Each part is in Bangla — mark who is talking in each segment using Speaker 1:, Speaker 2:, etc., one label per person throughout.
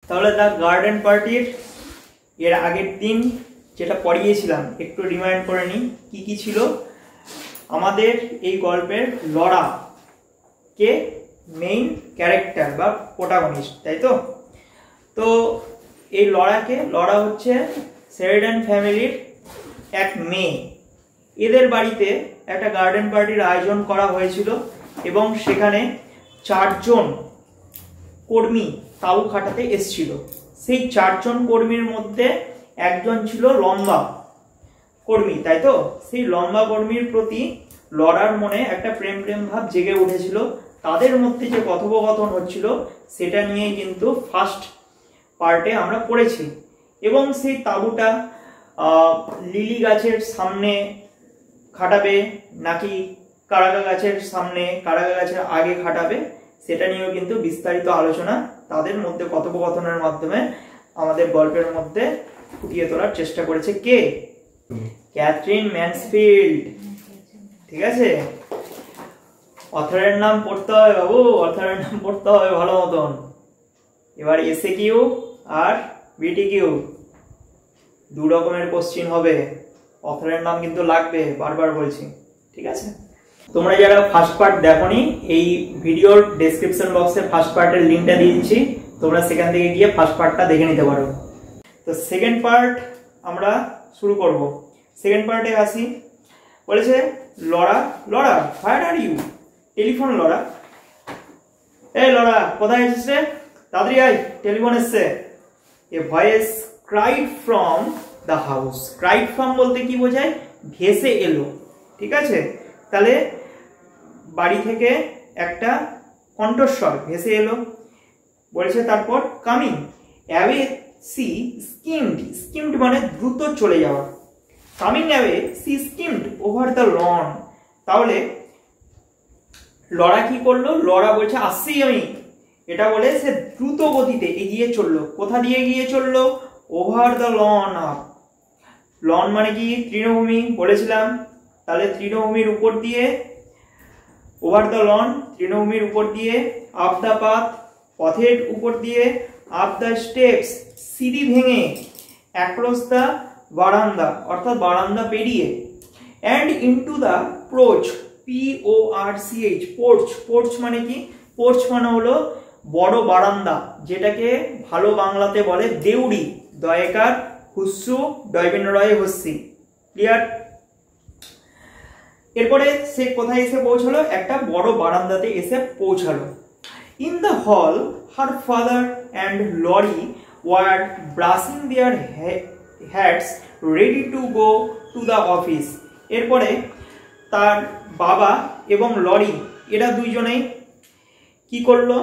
Speaker 1: তাহলে দ্য গার্ডেন পার্টির এর আগের দিন যেটা পড়িয়েছিলাম একটু রিমাইন্ড করে নিই কি কি ছিল। আমাদের এই গল্পের লরা কে মেইন ক্যারেক্টার বা প্রোটাগনিস্ট, তাই তো? তো এই লরা হচ্ছে শেরিডান ফ্যামিলির এক মেয়ে। এদের বাড়িতে একটা গার্ডেন পার্টির আয়োজন করা হয়েছিল এবং সেখানে 4 জন কর্মী তাঁবু খাটাতে এসেছিল। সেই 4 জন কর্মীর মধ্যে একজন ছিল লম্বা কর্মী, তাই তো? সেই লম্বা কর্মীর প্রতি লরার মনে একটা প্রেম ভাব জেগে উঠেছিল। তাদের মধ্যে যে কথোপকথন হচ্ছিল সেটা নিয়ে কিন্তু ফার্স্ট পার্টে আমরা পড়েছি। এবং সেই তাঁবুটা লিলি গাছের সামনে খাটাবে নাকি কারাগা গাছের সামনে, কারাগা গাছের আগে খাটাবে, সেটা নিয়েও কিন্তু বিস্তারিত আলোচনা তাদের মধ্যে কথোপকথনের মাধ্যমে আমাদের গল্পের মধ্যে ফুটিয়ে তোলার চেষ্টা করেছে কে? Catherine Mansfield. ঠিক আছে, অথরের নাম পড়তে হবে বাবু, অথরের নাম পড়তে হবে ভালো মতন। এবার এসএ কিউ আর বিটি কিউ 2 রকমের কোশ্চিন হবে, অথরের নাম কিন্তু লাগবে, বারবার বলছি। ঠিক আছে, তোমরা যারা ফার্স্ট পার্ট দেখোনি, এই ভিডিওর ডেসক্রিপশন বক্সে ফার্স্ট পার্টের লিংকটা দিয়ে দিচ্ছি, তোমরা সেখান থেকে গিয়ে ফার্স্ট পার্টটা দেখে নিতে পারো। তো সেকেন্ড পার্ট আমরা শুরু করব। সেকেন্ড পার্টে আসি। বলেছে Laura where are you? Telephone Laura, এই লরা কোথায় এসেছিস রে? তাড়াতাড়ি আয়, টেলিফোন এসছে। A voice cried from the house. Cried from বলতে কি বোঝায়? ভেসে এলো। ঠিক আছে, তাহলে বাড়ি থেকে একটা কণ্ঠস্বর ভেসে এলো। বলেছে তারপর কামিং অ্যাওয়ে সি স্কিমড মানে দ্রুত চলে যাওয়া। Coming away she skimmed over the lawn. তাহলে লরা কি করলো? লরা বলছে আসছি আমি, এটা বলে সে দ্রুত গতিতে এগিয়ে চললো। কোথা দিয়ে এগিয়ে চললো? Over the lawn up. Lawn মানে কি? তৃণভূমি বলেছিলাম। তাহলে তৃণভূমির উপর দিয়ে, ওভার দ্য লন তৃণভূমির উপর দিয়ে, আপ দ্য পাথ পথের উপর দিয়ে, আপ দ্য স্টেপস সিঁড়ি ভেঙে, অ্যাক্রস দ্য বারান্দা অর্থাৎ বারান্দা পেরিয়ে, and into the porch PORCH porch মানে কি? পোর্চ মানে হলো বড় বারান্দা, যেটাকে ভালো বাংলাতে বলে দেউড়ি। দয়েকার হুস্সু ডয়বিন রয়ে হস্যি। ক্লিয়ার? এরপরে সে কোথায় এসে পৌঁছালো? একটা বড় বারান্দাতে এসে পৌঁছালো। In the hall her father and Laurie were brushing their hats ready to go to the office. এরপরে তার বাবা এবং লরি এরা দুইজনেই কি করলো?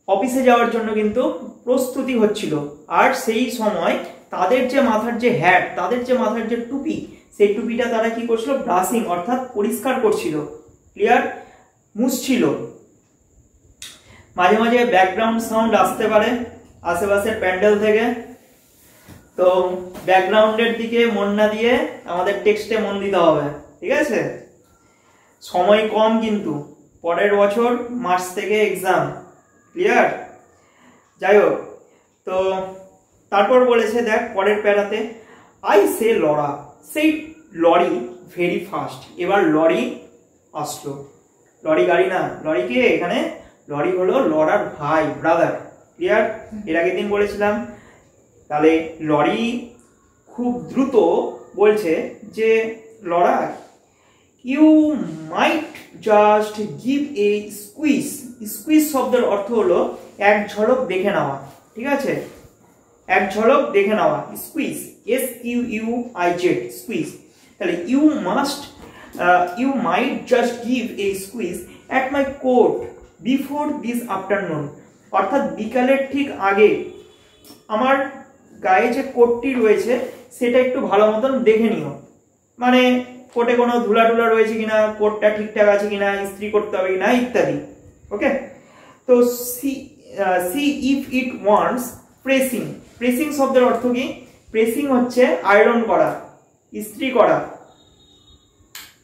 Speaker 1: অফিসে যাওয়ার জন্য কিন্তু প্রস্তুতি হচ্ছিল। আর সেই সময় তাদের যে মাথার যে হ্যাট, তাদের যে মাথার যে টুপি, সেই টুপিটা তারা কি করছিল? ব্রাশিং অর্থাৎ পরিষ্কার করছিল। ক্লিয়ার? মুছছিল। মাঝে মাঝে ব্যাকগ্রাউন্ড সাউন্ড আসতে পারে আশেপাশের প্যান্ডেল থেকে, তো ব্যাকগ্রাউন্ডের দিকে মন না দিয়ে আমাদের টেক্সটে মন দিতে হবে। ঠিক আছে, সময় কম কিন্তু, পরের বছর মার্চ থেকে এক্সাম। ক্লিয়ার? যাই হোক, তো তারপর বলেছে দেখ পরের প্যারাতে, আই সে লরা সেই লরি ভেরি ফাস্ট। এবার লরি আসলো। লরি গাড়ি না, লরি কে এখানে? লরি হলো লরার ভাই, ব্রাদার। ক্লিয়ার? এর আগের দিন বলেছিলাম। তাহলে লরি খুব দ্রুত বলছে যে Laura you might just give a squeeze. Squeeze শব্দের অর্থ হলো এক ঝলক দেখে নেওয়া। ঠিক আছে, এক ঝলক দেখে নেওয়া, স্কুইজ, SQUIZ, স্কুইজ। তাহলে you might just give a squeeze at my coat before this afternoon. অর্থাৎ বিকালের ঠিক আগে আমার গায়ে যে কোটটি রয়েছে সেটা একটু ভালো মতন দেখে নিও। মানে কোটে কোনো ধুলা টুলা রয়েছে কিনা, কোটটা ঠিকঠাক আছে কিনা, ইস্ত্রি করতে হবে কিনা, ইত্যাদি। ওকে, তো see if it wants pressing. Pressing শব্দের অর্থ কি? প্রেসিং হচ্ছে আয়রন করা, ইস্ত্রি করা।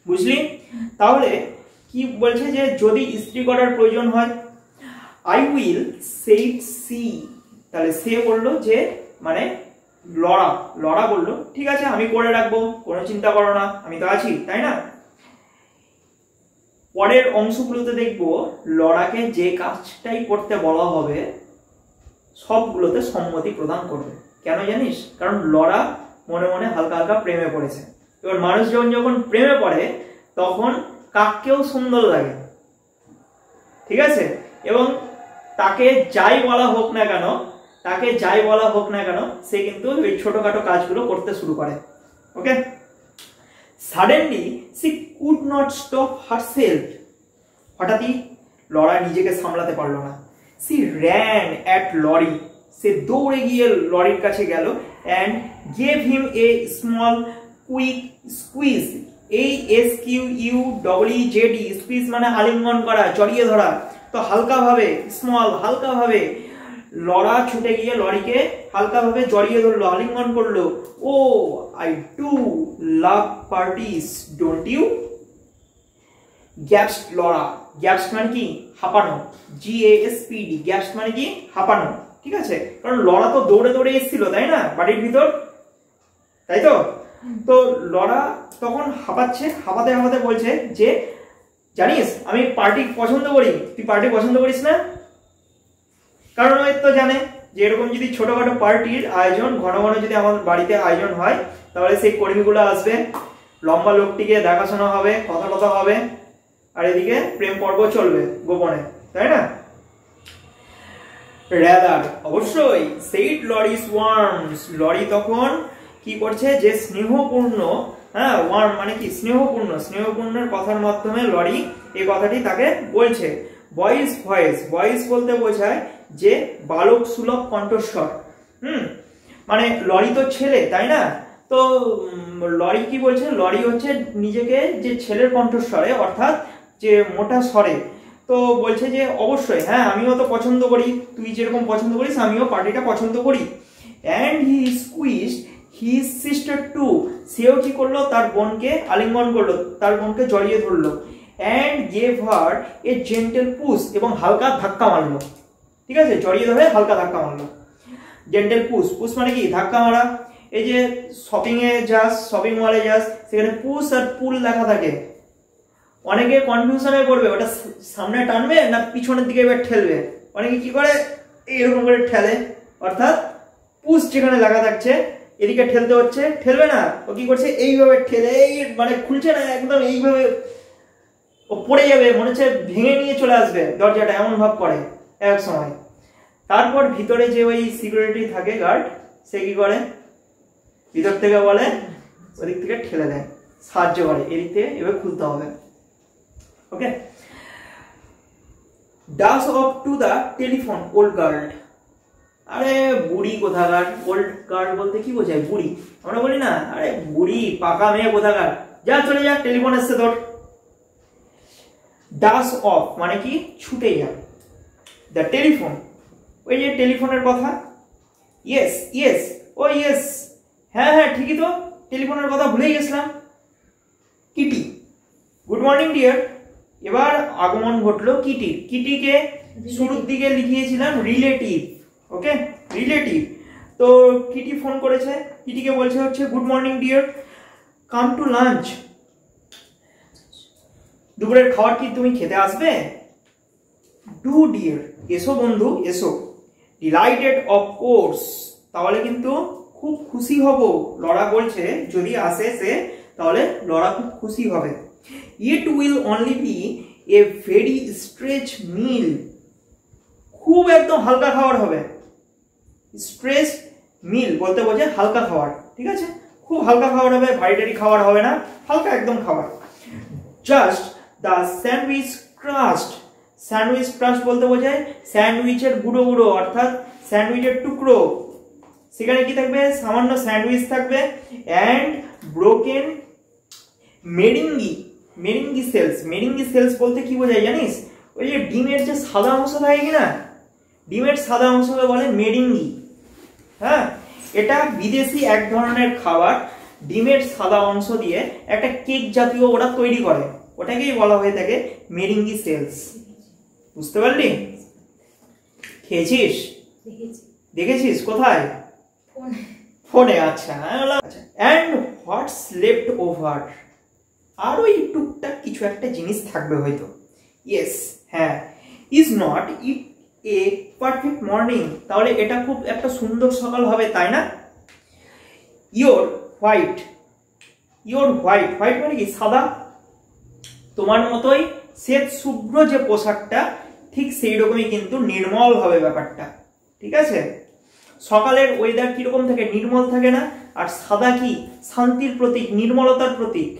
Speaker 1: বুঝলি? তাহলে কি বলছে যে যদি ইস্ত্রি করার প্রয়োজন হয়, আই উইল সেট সি তাহলে সে বললো যে মানে লড়া, লড়া বললো ঠিক আছে আমি করে রাখবো, কোনো চিন্তা করো না, আমি তো আছি, তাই না? পরের অংশগুলোতে দেখবো লড়াকে যে কাজটাই করতে বলা হবে সবগুলোতে সম্মতি প্রদান করবে। কেন জানিস? কারণ লড়া মনে মনে হালকা হালকা প্রেমে পড়েছে। এবার মানুষজন যখন প্রেমে পড়ে তখন কাককেও সুন্দর লাগে, ঠিক আছে? এবং তাকে যাই বলা হোক না কেন, তাকে যাই বলা হোক না কেন, সে কিন্তু ওই ছোটখাটো কাজগুলো করতে শুরু করে। Okay, suddenly she could not stop herself. হঠাৎই লরা নিজেকে সামলাতে পারলো না। সি র্যান অ্যাট লরি, সে দৌড়ে গিয়ে লরির কাছে গেল and gave him a small quick squeeze. এই SQUEEZ, স্কুইজ মানে আলিঙ্গন করা, জড়িয়ে ধরা। তো হালকাভাবে, স্মল হালকাভাবে লরা ছুটে গিয়ে লরিকে হালকাভাবে জড়িয়ে ধরলো, আলিঙ্গন করলো। Oh I do love parties don't you, gasped Laura. Gasped মানে কি? হাঁপানো, GASPD। গ্যাপসড মানে কি? হাঁপানো, ঠিক আছে? কারণ লরা তো দৌড়ে দৌড়ে এসেছিল, তাই না, বাড়ির ভিতর, তাই তো? তো লরা তখন হাঁপাচ্ছে, হাঁপাতে হাঁপাতে বলছে যে জানিস আমি পার্টি পছন্দ করি, তুই পার্টি পছন্দ করিস না? কারণ ওই তো জানে যে এরকম যদি ছোটখাটো পার্টির আয়োজন ঘন ঘন যদি আমাদের বাড়িতে আয়োজন হয় তাহলে সেই কর্মীগুলো আসবে, লম্বা লোকটিকে দেখাশোনা হবে, কথা কথা হবে, আর এদিকে প্রেম পর্ব চলবে গোপনে, তাই না? রাদার, অবশ্যই, সেইড লরিস ওয়ার্মস। লরি তখন কি করছে? যে স্নেহপূর্ণ, হ্যাঁ, ওয়ার্ম মানে কি? স্নেহপূর্ণ, স্নেহপূর্ণের কথার মাধ্যমে লরি এই কথাটি তাকে বলছে। ভয়েস, ভয়েস, ভয়েস বলতে বোঝায় যে বালক সুলভ কণ্ঠস্বর। মানে লরি তো ছেলে, তাই না? তো লরি কি বলছে? লরি হচ্ছে নিজেকে যে ছেলের কণ্ঠস্বরে, অর্থাৎ যে মোটা স্বরে, তো বলছে যে অবশ্যই হ্যাঁ আমিও তো পছন্দ করি, তুই যেরকম পছন্দ করিস আমিও পার্টিটা পছন্দ করি। And he squeezed his sister too, সেও কি করলো? তার বোনকে আলিঙ্গন করলো, তার বোনকে জড়িয়ে ধরলো। And gave her a gentle push, এবং হালকা ধাক্কা মারলো, ঠিক আছে? জড়িয়ে ধরে হালকা ধাক্কা মারলো, জেন্টেল পুশ। পুশ মানে কি? ধাক্কা মারা। এই যে শপিং এ যাস, শপিং মলে যাস, সেখানে পুশ আর পুল লেখা থাকে, অনেকে কনফিউশনে পড়বে ওটা সামনে টানবে না পিছনের দিকে এবার ঠেলবে। অনেকে কি করে? এরকম করে ঠেলে, অর্থাৎ পুশ যেখানে লেখা থাকছে এদিকে ঠেলতে হচ্ছে, ঠেলবে না, ও কি করছে? এইভাবে ঠেলে, এই মানে খুলছে না একদম, এইভাবে ও পড়ে যাবে, মনে হচ্ছে ভেঙে নিয়ে চলে আসবে দরজাটা, এমন ভাব করে এক সময়। তারপর ভিতরে যে ওই সিকিউরিটি থাকে, গার্ড, সে কি করে? ভিতর থেকে বলে, ওদিক থেকে ঠেলে দেয়, সাহায্য করে, এদিক থেকে এভাবে খুলতে হবে। Okay, dash off to the telephone old girl. আরে বুড়ি কোথাকার, ওল্ড গার্ল বলতে কি বোঝায়? বুড়ি। আমরা বলি না আরে বুড়ি পাকা মেয়ে কোথাকার, যা চলে যা, টেলিফোন এসছে তোর। ডাস অফ মানে কি? ছুটে যা। দ্য টেলিফোন, ওই যে টেলিফোনের কথা। ইয়েস ইয়েস, ও ইয়েস, হ্যাঁ হ্যাঁ ঠিকই তো, টেলিফোনের কথা ভুলেই গেছিলাম। Kitty, good morning dear. এবার আগমন ঘটলো কিটির। কিটিকে শুরুর দিকে লিখিয়েছিলাম রিলেটিভ, ওকে, রিলেটিভ। তো কিটি ফোন করেছে, কিটিকে বলছে হচ্ছে good morning dear, come to lunch. দুপুরের খাবার কি তুমি খেতে আসবে? ডু ডিয়ার, এসো বন্ধু এসো। ডিলাইটেড অফ কোর্স, তাহলে কিন্তু খুব খুশি হব। লরা বলছে যদি আসে সে, তাহলে লরা খুব খুশি হবে। It will only be a very stretch meal, খুব একদম হালকা খাবার হবে। স্ট্রেচ মিল বলতে বোঝে হালকা খাবার, ঠিক আছে? খুব হালকা খাবার হবে, ভারী টারি খাবার হবে না, হালকা একদম খাবার। Just the sandwich crust, sandwich crust বলতে বোঝায় স্যান্ডউইচের গুঁড়ো গুঁড়ো, অর্থাৎ স্যান্ডউইচের টুকরো। সেখানে কি থাকবে? সামান্য স্যান্ডউইচ থাকবে। And broken meringue, meringue shells. Meringue shells বলতে কি বোঝায় জানিস? ওই যে ডিমের যে সাদা অংশ থাকে কিনা, ডিমের সাদা অংশকে বলে মেরিঙ্গি। হ্যাঁ, এটা বিদেশি এক ধরনের খাবার, ডিমের সাদা অংশ দিয়ে একটা কেক জাতীয় ওরা তৈরি করে, ওটাকেই বলা হয়ে থাকে মেরিঙ্গি সেলস। বুঝতে পারলি? খেয়েছিস? দেখেছিস কোথায়? ফোনে। আচ্ছা, অ্যান্ড হোয়াটস লেফট ওভার, আর ওই টুকটাক কিছু একটা জিনিস থাকবে হয়তো। ইয়েস, হ্যাঁ। Is not it A perfect morning, তাহলে এটা খুব একটা সুন্দর সকাল হবে, তাই না? Your white, your white, white মানে কি? সাদা। তোমার মতোই শ্বেত শুভ্র যে পোশাকটা, ঠিক সেই রকমই কিন্তু নির্মল হবে ব্যাপারটা, ঠিক আছে? সকালের ওয়েদার কিরকম থাকে? নির্মল থাকে না? আর সাদা কি? শান্তির প্রতীক, নির্মলতার প্রতীক।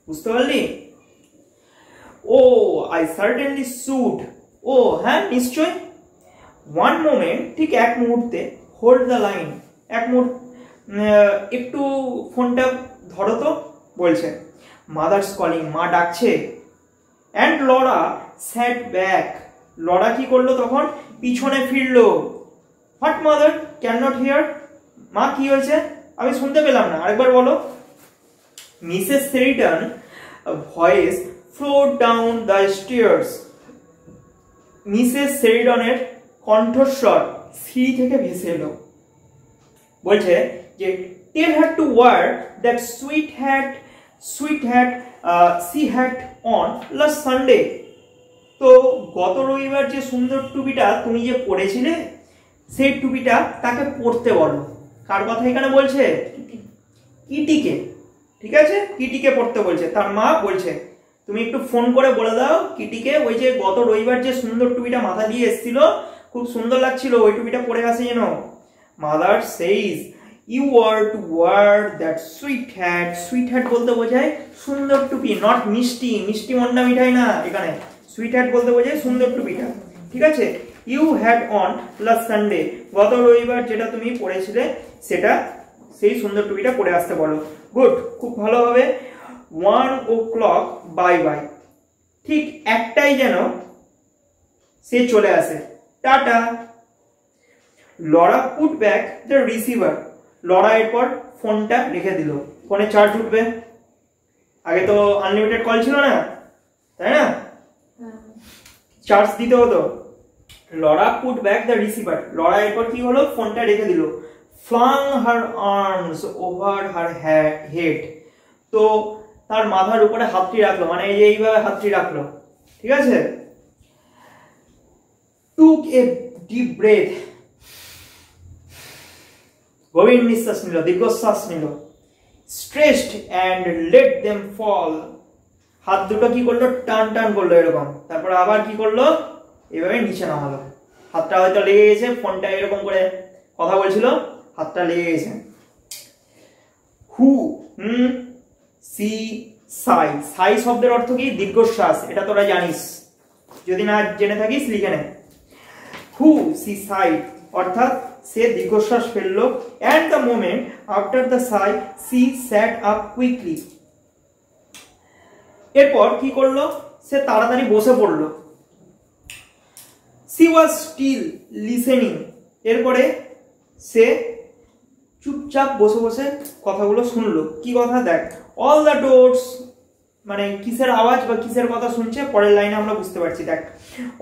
Speaker 1: বুঝতে পারলি? ও আই সার্টেনলি শুড, ও হ্যাঁ নিশ্চয়। ওয়ান মোমেন্ট, ঠিক এক মুহূর্তে। হোল্ড দ্য লাইন, এক মুহূর্ত, একটু ফোনটা ধরো তো, বলছে। মাদার্স কলিং, মা ডাকছে। And Laura sat back, Laura কি করলো তখন? পিছনে ফিরলো। What mother can not hear, মা কি হয়েছে? আমি শুনতে পেলাম না, আরেকবার বলো। Mrs Sheridan voice flowed down the stairs, Mrs সেরিটনের কণ্ঠস্বর সিঁড়ি থেকে ভেসে এলো। বলছে যে tell her to wear that sweet hat she had on last Sunday, তো গত রবিবার যে সুন্দর টুপিটা তুমি যে পরেছিলে, সেই টুপিটা তাকে পরতে বলো। কার কথা এখানে বলছে? কিটিকে, ঠিক আছে? কিটিকে পড়তে বলছে। তার মা বলছে তুমি একটু ফোন করে বলে দাও কিটিকে, ওই যে গত রবিবার যে সুন্দর টুপিটা মাথা দিয়ে এসেছিল, খুব সুন্দর লাগছিল, ওই টুপিটা পরে আসে যেন। Mother says you are to wear that sweet hat, sweet hat বলতে বোঝায় সুন্দর টুপি, নট মিষ্টি, মিষ্টি মন্ডা মিঠাই না, এখানে সুইট হ্যাট বলতে বোঝায় সুন্দর টুপিটা, ঠিক আছে? You had on last Sunday, গত রবিবার যেটা তুমি পরেছিলে সেটা, সেই সুন্দর টুপিটা পরে আসতে বলো। গুড, খুব ভালো হবে। 1 o'clock বাই বাই, ঠিক একটাই যেন সে চলে আসে, tata. Laura put back the receiver, Laura এরপর ফোনটা রেখে দিল। ফোনে চার্জ উঠবে, আগে তো আনলিমিটেড কল ছিল না, তাই না? চার্জ দিতে হতো। Laura put back the receiver, Laura এরপর কি হলো? ফোনটা রেখে দিল। ফ্লাং হার আর্মস ওভার হার হেড, তো তার মাথার উপরে হাতটি রাখলো, মানে এইভাবে হাতটি রাখলো, ঠিক আছে? টুক এ ডিপ ব্রেথ, গভীর নিঃশ্বাস নিল, দীর্ঘশ্বাস নিল। স্ট্রেচড অ্যান্ড লেট দেম ফল, হাত দুটো কি করলো? টান টান করলো এরকম, তারপর আবার কি করলো? এভাবে নিচে নামালো। হাতটা হয়তো লেগে গেছে, ফোনটা এরকম করে কথা বলছিল, হাতটা লেগে গেছে। হু সি সাই, সাই শব্দের অর্থ কি? দীর্ঘশ্বাস, এটা তোরা জানিস, যদি না জেনে থাকিস লিখে নে। হু সি সাই অর্থাৎ সে দীর্ঘশ্বাস ফেললো। And the moment after the Sai C SAT up quickly, এরপর কি করলো? সে তাড়াতাড়ি বসে পড়লো। সি ওয়াজ স্টিল লিসেনিং, এরপরে সে চুপচাপ বসে বসে কথাগুলো শুনলো। কি কথা? দেখ, অল দ্য ডোরস, মানে কিসের আওয়াজ বা কিসের কথা শুনছে পরের লাইনে আমরা বুঝতে পারছি। দেখ,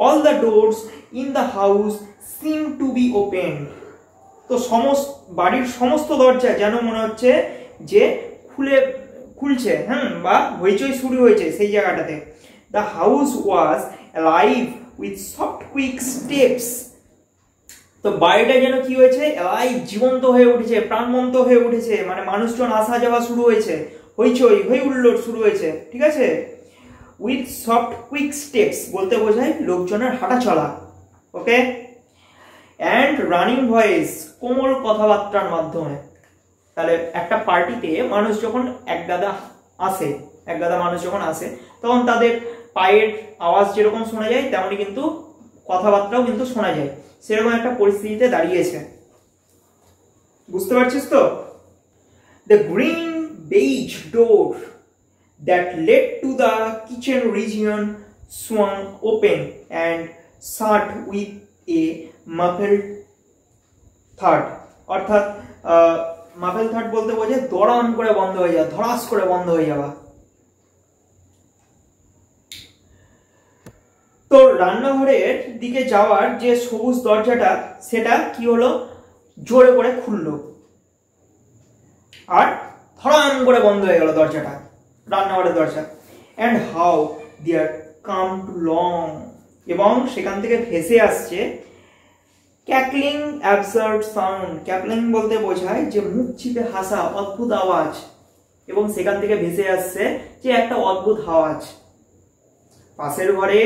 Speaker 1: all the doors in the house seem to be open, তো বাড়ির সমস্ত দরজা যেন মনে হচ্ছে যে খুলছে, বা হইচই শুরু হয়েছে সেই জায়গাটাতে। The house was alive with soft quick steps, তো বাড়িটা যেন কি হয়েছে? অ্যালাইভ, জীবন্ত হয়ে উঠেছে, প্রাণবন্ত হয়ে উঠেছে, মানে মানুষজন আসা যাওয়া শুরু হয়েছে, হইচই হই হুল্লোড় শুরু হয়েছে, ঠিক আছে? উইথ সফট কুইক স্টেপস বলতে বোঝায় লোকজনের হাঁটা চলা, ওকে? অ্যান্ড রানিং ভয়েস, কোমল কথাবার্তার মাধ্যমে। তাহলে একটা পার্টিতে মানুষ যখন এক গাদা মানুষ যখন আসে, তখন তাদের পায়ের আওয়াজ যেরকম শোনা যায়, তেমনি কিন্তু কথাবার্তাও কিন্তু শোনা যায়, সেরকম একটা পরিস্থিতিতে দাঁড়িয়েছে। বুঝতে পারছিস তো? The green baize door that led to the kitchen region swung open and shut with a muffled thud, অর্থাৎ মাফেল থার্ড বলতে বোঝায় দড়াম করে বন্ধ হয়ে যাওয়া, ধড়াস করে বন্ধ হয়ে যাওয়া। তো রান্নাঘরের দিকে যাওয়ার যে সবুজ দরজাটা, সেটা কি হলো? জোরে করে খুললো, আর ধরাম করে বন্ধ হয়ে গেল দরজাটা, রান্নাঘরের দরজা। And how there come to long, এবং সেখান থেকে ভেসে আসছে ক্যাকলিং অ্যাবসার্ড সাউন্ড। ক্যাকলিং বলতে বোঝায় যে মুখ চিপে হাসা অদ্ভুত আওয়াজ, এবং সেখান থেকে ভেসে আসছে যে একটা অদ্ভুত আওয়াজ। পাশের ঘরে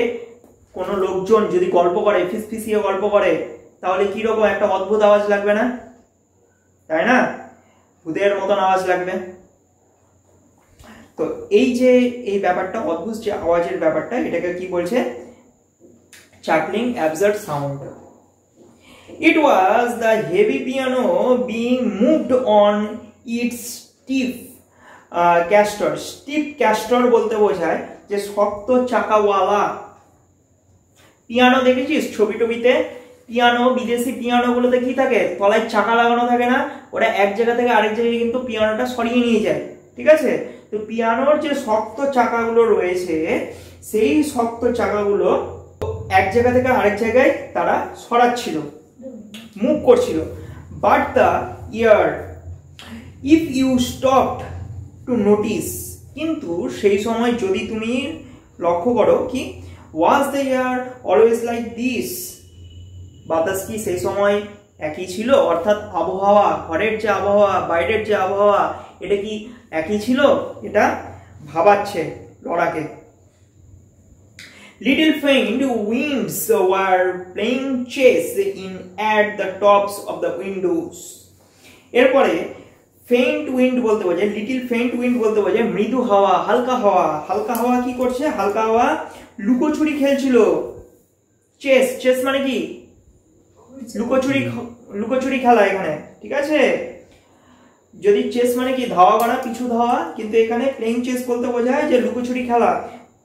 Speaker 1: কোনো লোকজন যদি গল্প করে, ফিসফিসিয়ে গল্প করে, তাহলে কিরকম একটা অদ্ভুত আওয়াজ লাগবে না, তাই না? ভূতের মতন আওয়াজ লাগবে। তো এই যে এই ব্যাপারটা, অদ্ভুত যে আওয়াজের ব্যাপারটা, এটাকে কি বলছে? Chuckling absurd sound. It was the heavy piano being moved on its stiff caster. Stiff caster বলতে বোঝায় যে শক্ত চাকাওয়ালা পিয়ানো। দেখেছিস ছবি টবিতে পিয়ানো, বিদেশি পিয়ানো গুলোতে কি থাকে? তলায় চাকা লাগানো থাকে না? ওরা এক জায়গা থেকে আরেক জায়গায় কিন্তু পিয়ানোটা সরিয়ে নিয়ে যায়, ঠিক আছে? তো পিয়ানোর যে শক্ত চাকাগুলো রয়েছে, সেই শক্ত চাকাগুলো এক জায়গা থেকে আরেক জায়গায় তারা সরাচ্ছিল, মুভ করছিল। But the air if you stopped to notice, কিন্তু সেই সময় যদি তুমি লক্ষ্য করো, কি was the air always like this, বাতাস কি সেই সময় একই ছিল? অর্থাৎ আবহাওয়া, ঘরের যে আবহাওয়া, বাইরের যে আবহাওয়া, এটা কি একই ছিল? এটা ভাবাচ্ছে লরাকে। Little faint winds were playing chess in at the tops of the windows. এরপরে ফেইন্ট উইন্ড বলতে বোঝায়, লিটল ফেইন্ট উইন্ড বলতে বোঝায় মৃদু হাওয়া, হালকা হাওয়া। হালকা হাওয়া কি করছে? হালকা হাওয়া লুকোচুরি খেলছিল। চেস, চেস মানে কি? লুকোচুরি, লুকোচুরি খেলা এখানে, ঠিক আছে? যদি চেস মানে কি ধাওয়া করা, পিছু ধাওয়া, কিন্তু এখানে প্লেইং চেস বলতে বোঝায় যে লুকোচুরি খেলা।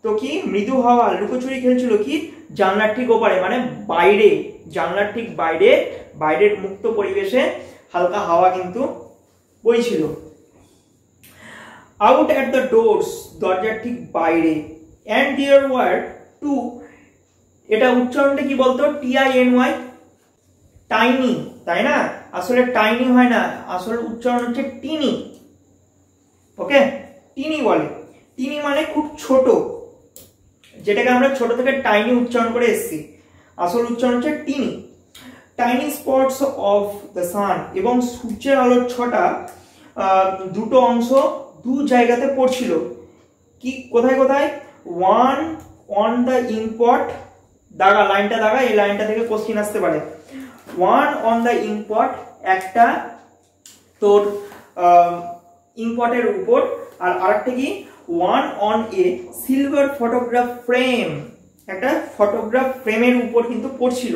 Speaker 1: তো কি মৃদু হাওয়া লুকোচুরি খেলছিল কি জানলার ঠিক ওপারে, মানে বাইরে, জানলার ঠিক বাইরে, বাইরের মুক্ত পরিবেশে হালকা হাওয়া কিন্তু বইছিল। আউট অ্যাট দ্য ডোরস, দরজার ঠিক বাইরে। অ্যান্ড দেয়ার ওয়ার টু, এটা উচ্চারণটা কি বলতো? TINY, টাইনি, তাই না? আসলে টাইনি হয় না, আসলে উচ্চারণ হচ্ছে টিনি। ওকে, টিনি বলে। টিনি মানে খুব ছোট, যেটাকে আমরা ছোট থেকে টাইনি উচ্চারণ করে এসেছি। আসল উচ্চারণ হচ্ছে teeny. Tiny spots of the sun, এবং সূর্যের আলোর ছটা দুটো অংশ দু জায়গাতে পড়ছিল। কি কোথায় কোথায়? ওয়ান অন দ্য ইম্পট, দাগা, লাইনটা দাগা, এই লাইনটা থেকে কোশ্চেন আসতে পারে। ওয়ান অন দ্য ইম্পট, একটা তোর ইম্পটের উপর, আর আরেকটা কি? One on a silver photograph frame, একটা ফটোগ্রাফ ফ্রেমের উপর কিন্তু পড়ছিল।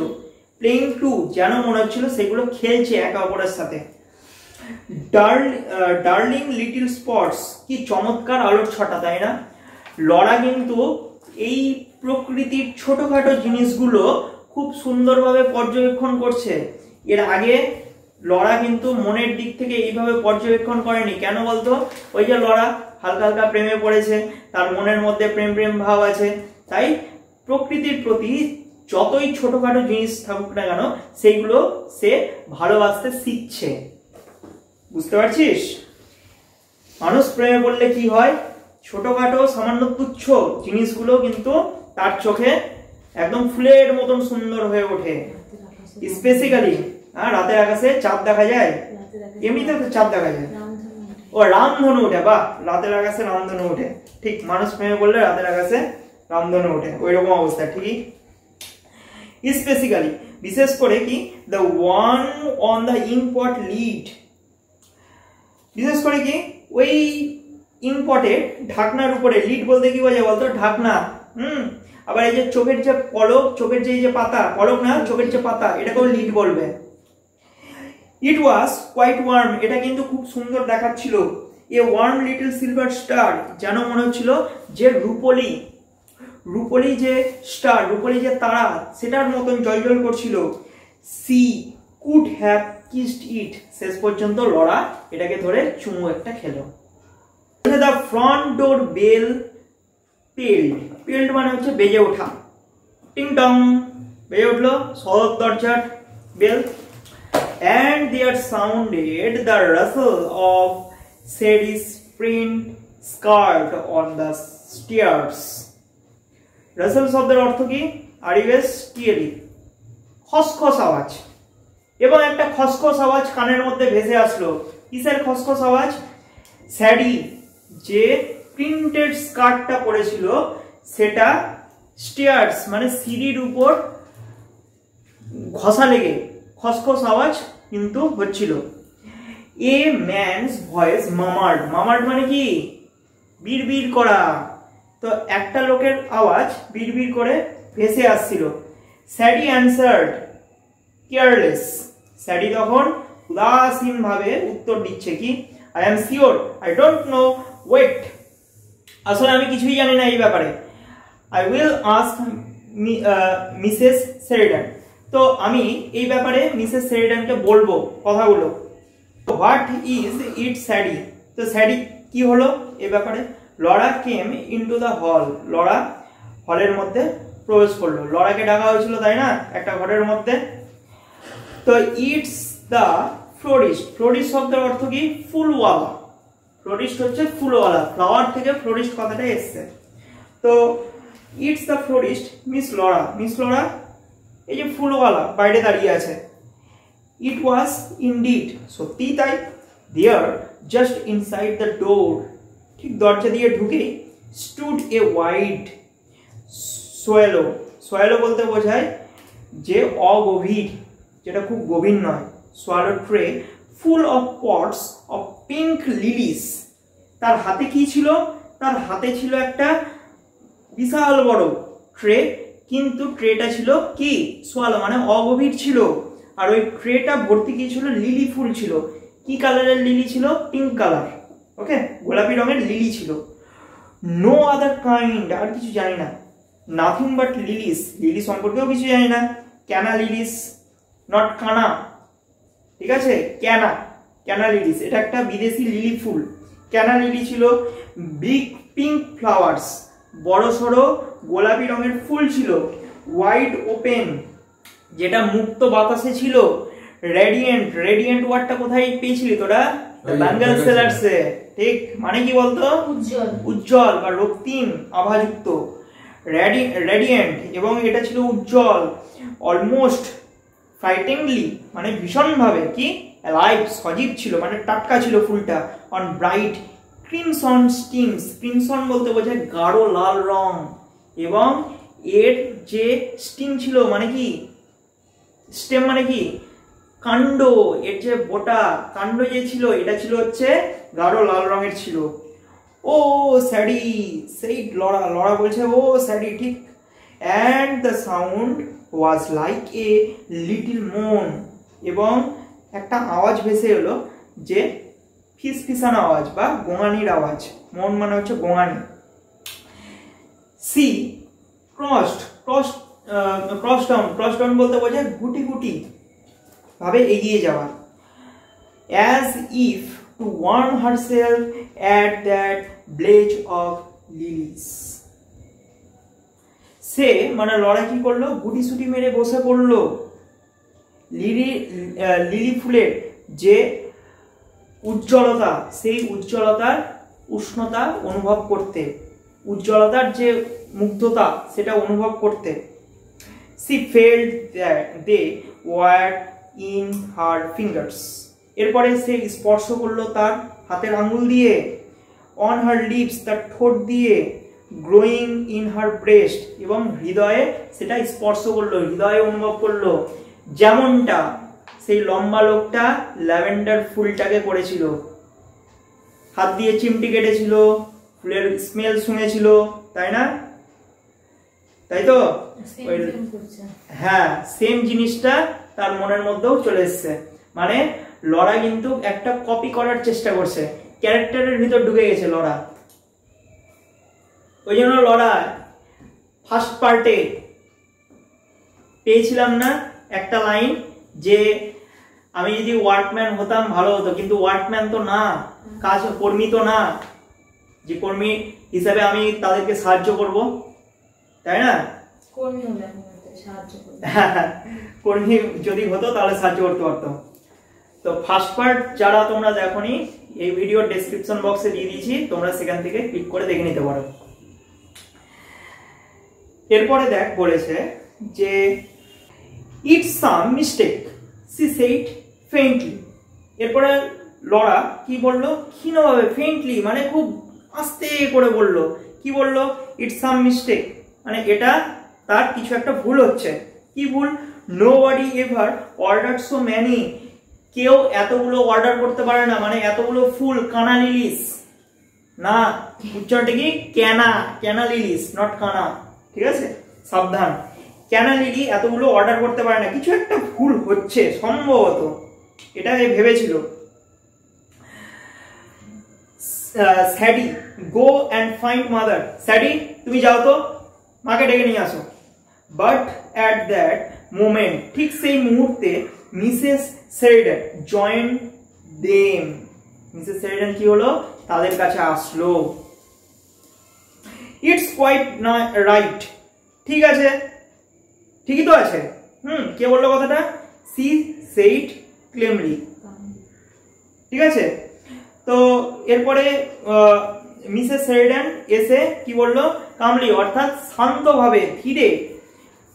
Speaker 1: প্লেইং টু, যেন মনে হচ্ছিল সেগুলো খেলছে একে অপরের সাথে। ডার্লিং লিটল স্পটস, কি চমৎকার আলোর ছটা, তাই না? লরা কিন্তু এই প্রকৃতির ছোটখাটো জিনিসগুলো খুব সুন্দরভাবে পর্যবেক্ষণ করছে। এর আগে লরা কিন্তু মনের দিক থেকে এইভাবে পর্যবেক্ষণ করেনি। কেন বলতো? ওই যে লরা হালকা হালকা প্রেমে পড়েছে, তার মনের মধ্যে প্রেম প্রেম ভাব আছে, তাই প্রকৃতির প্রতি যতই ছোটখাটো জিনিস থাকুক না কেন, সেইগুলো সে ভালোবাসতে শিখছে। বুঝতে পারছিস? মানুষ প্রেমে পড়লে কি হয়? ছোটখাটো সামান্য তুচ্ছ জিনিসগুলো কিন্তু তার চোখে একদম ফুলের মতন সুন্দর হয়ে ওঠে। স্পেসিক্যালি রাতের আকাশে চাঁদ দেখা যায়, এমনিতে তো চাঁদ দেখা যায়। ও রামধনু ওঠে, বাহ, রাতের আকাশে রামধনু ওঠে। ঠিক, মানুষ প্রেমে পড়লে রাতের আকাশে রামধনু ওঠে, ওই রকম অবস্থা। ঠিকই, স্পেসিক্যালি, বিশেষ করে কি the one on the inkpot lid, বিশেষ করে কি ওই ইম্পটের ঢাকনার উপরে। লিড বলতে কি বোঝায় বলতো? ঢাকনা। আবার এই যে চোখের যে পলক, চোখের যে পাতা, পলক না, চোখের যে পাতা, এটাকেও লিড বলবে। ইট ওয়াজ কোয়াইট ওয়ার্ম, এটা কিন্তু খুব সুন্দর দেখাচ্ছিল। এ ওয়ার্ম লিটল সিলভার স্টার, যেন মনে হচ্ছিল যে রূপলি, রূপলি যে স্টার, রূপলি যে তারা, সেটার মতন জলজল করছিল। সি কুড হ্যাভ কিসড ইট, শেষ পর্যন্ত লরা এটাকে ধরে চুমু একটা খেলো। দ্য ফ্রন্ট ডোর বেল পেল্ড, পেল্ড মানে হচ্ছে বেজে ওঠা, টিং টং বেজে উঠলো সদর দরজার bell. and there sounded the rustle of Sadie's print skirt on the stairs. Rustle শব্দের অর্থ কি? RUSTLE, খসখস আওয়াজ। এবং একটা খসখস আওয়াজ কানের মধ্যে ভেসে আসলো। কিসের খসখস আওয়াজ? স্যাডি যে প্রিন্টেড স্কার্টটা পরেছিল সেটা স্টেয়ার্স মানে সিঁড়ির উপর ঘষা লেগে খসখস আওয়াজ কিন্তু হচ্ছিল। এ ম্যানস ভয়েস মামার্ড, মামার্ড মানে কি? বিড়বিড় করা। তো একটা লোকের আওয়াজ বিড়বিড় করে ভেসে আসছিল। স্যাডি অ্যান্সার্ড কেয়ারলেস, স্যাডি তখন উদাসীন ভাবে উত্তর দিচ্ছে কি? I am sure I don't know, wait, আসলে আমি কিছুই জানি না এই ব্যাপারে। I will ask Mrs Sheridan, তো আমি এই ব্যাপারে মিসেস শেরিডানকে বলবো কথাগুলো। হোয়াট ইজ ইট স্যাডি, তো স্যাডি কি হলো এই ব্যাপারে? Laura came into the hall, Laura হলের মধ্যে প্রবেশ করলো। লরাকে ডাকা হয়েছিল তাই না একটা ঘরের মধ্যে। তো ইটস দ্য ফ্লোরিস্ট, ফ্লোরিস্ট শব্দের অর্থ কি? ফুলওয়ালা। ফ্লোরিস্ট হচ্ছে ফুলওয়ালা, ফ্লাওয়ার থেকে ফ্লোরিস্ট কথাটা এসছে। তো it's the florist miss Laura, miss Laura এই যে ফুলওয়ালা বাইরে দাঁড়িয়ে আছে। ইট ওয়াজ ইনডিড, সত্যি তাই। দেয়ার জাস্ট ইনসাইড দ্য ডোর, ঠিক দরজা দিয়ে ঢুকে স্টুড এ ওয়াইড সোয়েলো, সোয়েলো বলতে বোঝায় যে অগভীর, যেটা খুব গভীর নয়। Swallow tray full of pots of pink Lily's, তার হাতে কি ছিল? তার হাতে ছিল একটা বিশাল বড় ট্রে, কিন্তু ট্রেটা ছিল কি? সোয়ালো মানে অগভীর ছিল। আর ওই ট্রেটা ভর্তি কি ছিল? লিলি ফুল ছিল। কি কালারের লিলি ছিল? পিঙ্ক কালার, ওকে, গোলাপি রঙের লিলি ছিল। নো আদার কাইন্ড, আর কিছু জানি না। নাথিং বাট লিলিস, লিলি সম্পর্কেও কিছু জানি না। ক্যানা লিলিস, নট কানা, ঠিক আছে, ক্যানা, ক্যানা লিলিস এটা একটা বিদেশি লিলি ফুল। ক্যানা লিলি ছিল। বিগ পিঙ্ক ফ্লাওয়ার্স, বড় সড়ো গোলাপি রঙের ফুল ছিল। ওয়াইড ওপেন, যেটা মুক্ত বাতাসে ছিল। রেডিয়েন্ট, রেডিয়েন্ট ওয়ার্ডটা কোথায় পেয়েছিলি তোরা? বেঙ্গল সেলার্সে, ঠিক, মানে কি বলতো? উজ্জ্বল, উজ্জ্বল বা রক্তিম আভাযুক্ত। রেডিয়েন্ট, এবং এটা ছিল উজ্জ্বল। অলমোস্ট ফ্রাইটিংলি মানে ভীষণভাবে কি? লাইভ, সজীব ছিল মানে টাটকা ছিল ফুলটা। On bright crimson stems, crimson বলতে বোঝায় গাঢ় লাল রং। এবং এর যে স্টিম ছিল মানে কি? স্টেম মানে কি? কাণ্ড, এর যে বোটা কাণ্ড যে ছিল এটা ছিল হচ্ছে গাঢ় লাল রঙের ছিল। ও স্যাডি, সেই লরা, লরা বলছে ও স্যাডি, ঠিক। And the sound was like a little মোন, এবং একটা আওয়াজ ভেসে এলো যে ফিসফিসানো আওয়াজ বা গোঙানির আওয়াজ। মন মানে হচ্ছে গোঙানি। She crossed, cross down, cross down বলতে বোঝায় গুটি গুটি ভাবে এগিয়ে যাওয়া। As if to warm herself at that blaze of lilies, সে মানে লড়াই কি করলো? গুটি সুটি মেরে বসে পড়লো লিলি ফুলের যে উজ্জ্বলতা, সেই উজ্জ্বলতার উষ্ণতা অনুভব করতে, উজ্জ্বলতার যে মুগ্ধতা সেটা অনুভব করতে। She felt that they were in her fingers, এরপরে সে স্পর্শ করলো তার হাতের আঙ্গুল দিয়ে। অন হার লিপস, তার ঠোঁট দিয়ে। গ্রোয়িং ইন হার ব্রেস্ট, এবং হৃদয়ে সেটা স্পর্শ করলো, হৃদয়ে অনুভব করলো। যেমনটা সেই লম্বা লোকটা ল্যাভেন্ডার ফুলটাকে করেছিল, হাত দিয়ে চিমটি কেটেছিল, ফুলের স্মেল শুনেছিল, তাই না? তাই তো? হ্যাঁ, সেম জিনিসটা তার মনের মধ্যেও চলে এসছে। মানে লরা কিন্তু একটা কপি করার চেষ্টা করছে, ক্যারেক্টারের ভিতর ঢুকে গেছে লরা। ওই জন্য লরা ফার্স্ট পার্টে পেয়েছিলাম না একটা লাইন যে আমি যদি ওয়ার্কম্যান হতাম ভালো হতো, কিন্তু ওয়ার্কম্যান তো না, কাজ কর্মী তো না, যে কর্মী হিসাবে আমি তাদেরকে সাহায্য করব, তাই না? কর্মী যদি হতো তাহলে সাহায্য করতে পারতাম। তো ফার্স্ট পার্ট যারা তোমরা দেখোনি এই ভিডিওর ডেসক্রিপশন বক্সে দিয়ে দিয়েছি, তোমরা সেখান থেকে ক্লিক করে দেখে নিতে পারো। এরপরে দেখ বলেছে যে it's some mistake she said faintly. এরপরে লরা কি বললো, ক্ষীণভাবে, ফেইন্টলি মানে খুব আস্তে করে বললো। কি বললো? ইটস সাম মিস্টেক মানে এটা তার কিছু একটা ভুল হচ্ছে। কি ভুল? Nobody ever ordered so many. কেউ এতগুলো অর্ডার করতে পারে না, মানে এতগুলো ফুল, কানা লিলিস না, উচ্চারণটা কি ক্যানা, ক্যানা লিলিস নট কানা, ঠিক আছে, সাবধান। ক্যানা লিলি এতগুলো অর্ডার করতে পারে না, কিছু একটা ভুল হচ্ছে সম্ভবত, এটা ভেবেছিল। স্যাডি গো অ্যান্ড ফাইন্ড মাদার। স্যাডি তুমি যাও তো মাকে ডেকে নিয়ে আসো। বাট অ্যাট দ্যাট মোমেন্ট, ঠিক সেই মুহূর্তে Mrs Sheridan join them. Mrs Sheridan কি হলো? তাদের কাছে আসলো। ইটস কোয়াইট রাইট, ঠিক আছে, ঠিকই তো আছে। কে বললো কথাটা? সি সেইড ক্লেমলি, ঠিক আছে। তো এরপরে মিসেস শেরিডান এসে কি বললো? কামলি অর্থাৎ শান্তভাবে ধীরে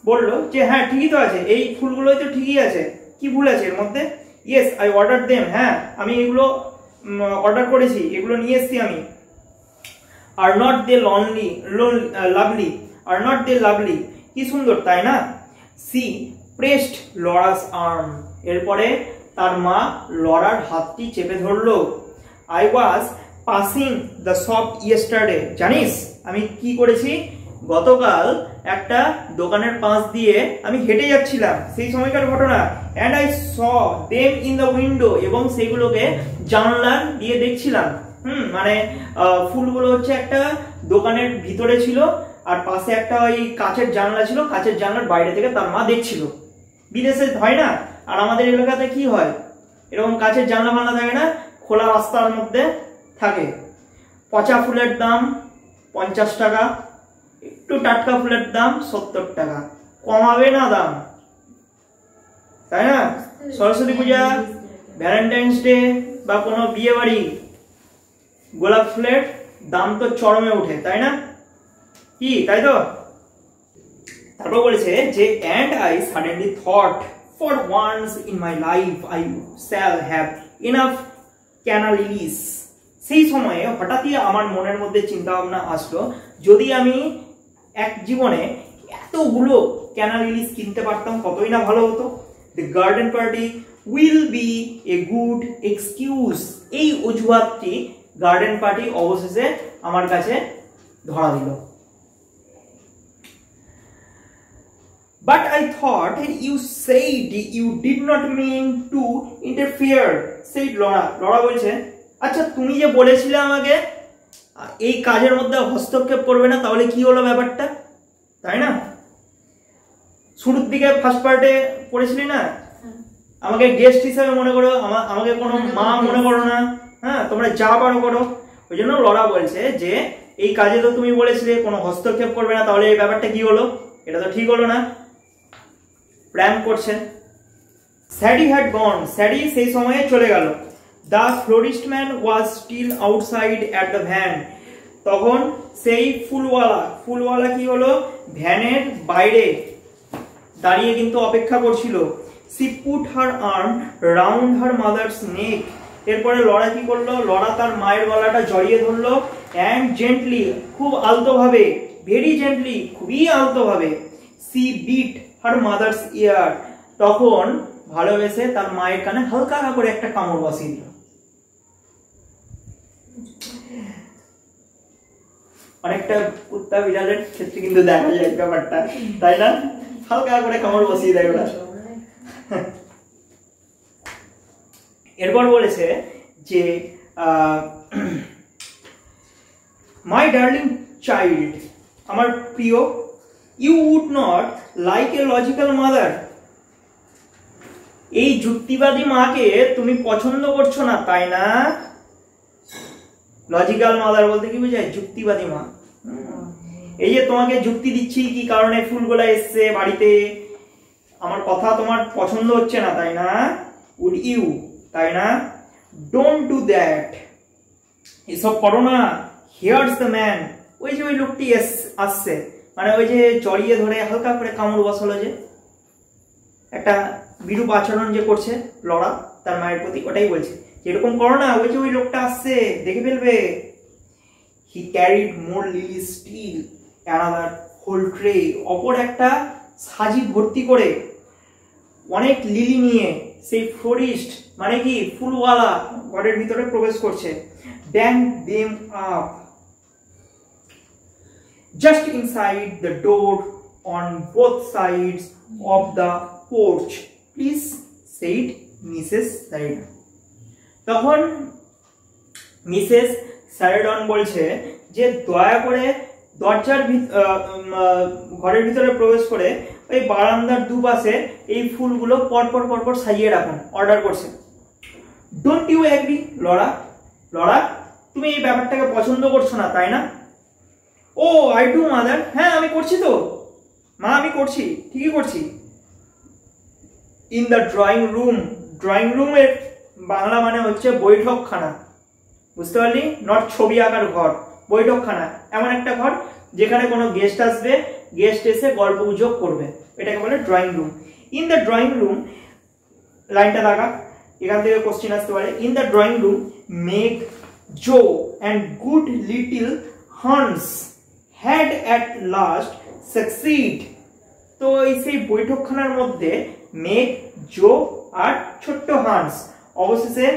Speaker 1: বললো যে হ্যাঁ ঠিকই তো আছে, এই ফুলগুলোই তো ঠিকই আছে, কি ভুল আছে এর মধ্যে? ইয়েস আই অর্ডার দেম, হ্যাঁ আমি এগুলো অর্ডার করেছি, এগুলো নিয়ে এসেছি আমি। Are not they lovely, are not they lovely, কি সুন্দর তাই না? She pressed Laura's arm. এরপরে তার মা লরার হাতটি চেপে ধরলো। I was passing the shop yesterday. জানিস আমি কি করেছি? গতকাল একটা দোকানের পাশ দিয়ে আমি হেঁটে যাচ্ছিলাম, সেই সময়কার ঘটনা। And I saw them in the window, এবং সেইগুলোকে জানলা দিয়ে দেখছিলাম। মানে ফুলগুলো হচ্ছে একটা দোকানের ভিতরে ছিল, আর পাশে একটা ওই কাচের জানলা ছিল, কাচের জানলার বাইরে থেকে তার মা দেখছিল। বিদেশে হয় না, আর আমাদের এলাকাতে কি হয়, এরকম কাচের জানলা ফানলা থাকে না, খোলা রাস্তার মধ্যে থাকে। পচা ফুলের দাম 50 টাকা, একটু টাটকা ফুলের দাম 70 টাকা, কমাবে না দাম, তাই না? সরস্বতী পূজা, ভ্যালেন্টাইন্স ডে বা কোনো বিয়ে বাড়ি, গোলাপ ফুলের দাম তো চরমে ওঠে, তাই না? কি তাই তো? তারপর বলেছে যে and I suddenly thought for once in my life I shall have enough canna lilies. সেই সময়ে হঠাৎই আমার মনের মধ্যে চিন্তা ভাবনা আসলো, যদি আমি এক জীবনে এতগুলো ক্যানা লিলিস কিনতে পারতাম কতই না ভালো হতো। The garden party will B a good excuse. এই অজুহাতটি গার্ডেন পার্টি অবশেষে আমার কাছে ধরা দিল। But I thought you said you did not mean to interfere, said Laura. Laura বলছে, আচ্ছা তুমি যে বলেছিলে আমাকে এই কাজের মধ্যে হস্তক্ষেপ করবে না, তাহলে কি হলো ব্যাপারটা, তাই না? শুরুর দিকে ফার্স্ট পার্টে পড়েছিলি না, আমাকে গেস্ট হিসেবে মনে করো, আমাকে কোনো মা মনে করো না, হ্যাঁ তোমরা যা পারো করো। ওই জন্য লরা বলছে যে এই কাজে তো তুমি বলেছিলে কোনো হস্তক্ষেপ করবে না, তাহলে এই ব্যাপারটা কি হলো, এটা তো ঠিক হলো না, প্ল্যান করছে। স্যাডি হ্যাড গন, স্যাডি সেই সময়ে চলে গেল। The florist man was still outside at the van. তখন সেই ফুলওয়ালা কি হলো, ভ্যানের বাইরে দাঁড়িয়ে কিন্তু অপেক্ষা করছিল। She put her arm round her mother's neck. এরপরে লরা কি করলো, লরা তার মায়ের গলাটা জড়িয়ে ধরলো। অ্যান্ড জেন্টলি, খুব আলতোভাবে, ভেরি জেন্টলি, খুবই আলতোভাবে। সি বিট হার মাদার্স ইয়ার। তখন ভালোবেসে তার মায়ের কানে হালকা করে একটা কামড় বসিয়ে দিল। অনেকটা কুত্তা বিড়ালের ক্ষেত্রে কিন্তু দেখা যায় ব্যাপারটা, তাই না? হালকা করে কামড় বসিয়ে দেয় ওরা। এরপর বলেছে যে মাই ডার্লিং চাইল্ড, আমার প্রিয়, you would not like a logical mother. এই যুক্তিবাদী মাকে তুমি পছন্দ করছো না, তাই না? লজিক্যাল মাদার বলতে কি বোঝায়? যুক্তিবাদী মা। এই যে তোমাকে যুক্তি দিচ্ছি কি কারণে ফুলগুলা এসছে বাড়িতে, আমার কথা তোমার পছন্দ হচ্ছে না, তাই না? উড ইউ, তাই না? ডোন্ট ডু দ্যাট, এসব করো না। হিয়ার্স দ্য ম্যান, ওই যে ওই লোকটি আসছে, মানে ওই যে জড়িয়ে ধরে হালকা করে কামড় বসালো, যে একটা বিরূপ আচরণ যে করছে লরা তার মায়ের প্রতি, ওটাই বলছে এরকম করো না, ওই যে ওই লোকটা আসছে দেখে ফেলবে। He carried more lily still another whole tray, অপর একটা সাজি ভর্তি করে অনেক লিলি নিয়ে সেই ফ্লোরিস্ট মানে কি ফুলওয়ালা ঘরের ভিতরে প্রবেশ করছে। Bang them up just inside the door on both sides of the porch, please, said Mrs. Sheridan. তখন মিসেস স্যারিডন বলছে যে দয়া করে দরজার ঘরের ভিতরে প্রবেশ করে ওই বারান্দার দুপাশে এই ফুলগুলো পরপর পরপর সাজিয়ে রাখুন, অর্ডার করছে। Don't you agree Laura? Laura, তুমি এই ব্যাপারটাকে পছন্দ করছো না তাই না? ও আই ডু মাদার, হ্যাঁ আমি করছি তো মা, আমি করছি, ঠিকই করছি। In the drawing room, drawing রুমের বাংলা মানে হচ্ছে বৈঠকখানা, বুঝতে পারলি? নট ছবি আঁকার ঘর, বৈঠকখানা এমন একটা ঘর যেখানে কোনো গেস্ট আসবে, গেস্ট এসে গল্প গুজব করবে, এটাকে বলে drawing room. In the drawing room, লাইনটা দেখা, এখান থেকে কোশ্চেন আসতে পারে। In the drawing room make Jo and good little Hans had at last succeed, তো এই সেই বৈঠকখানার মধ্যে মেঘ, জো আর ছোট্ট হান্স অবশেষে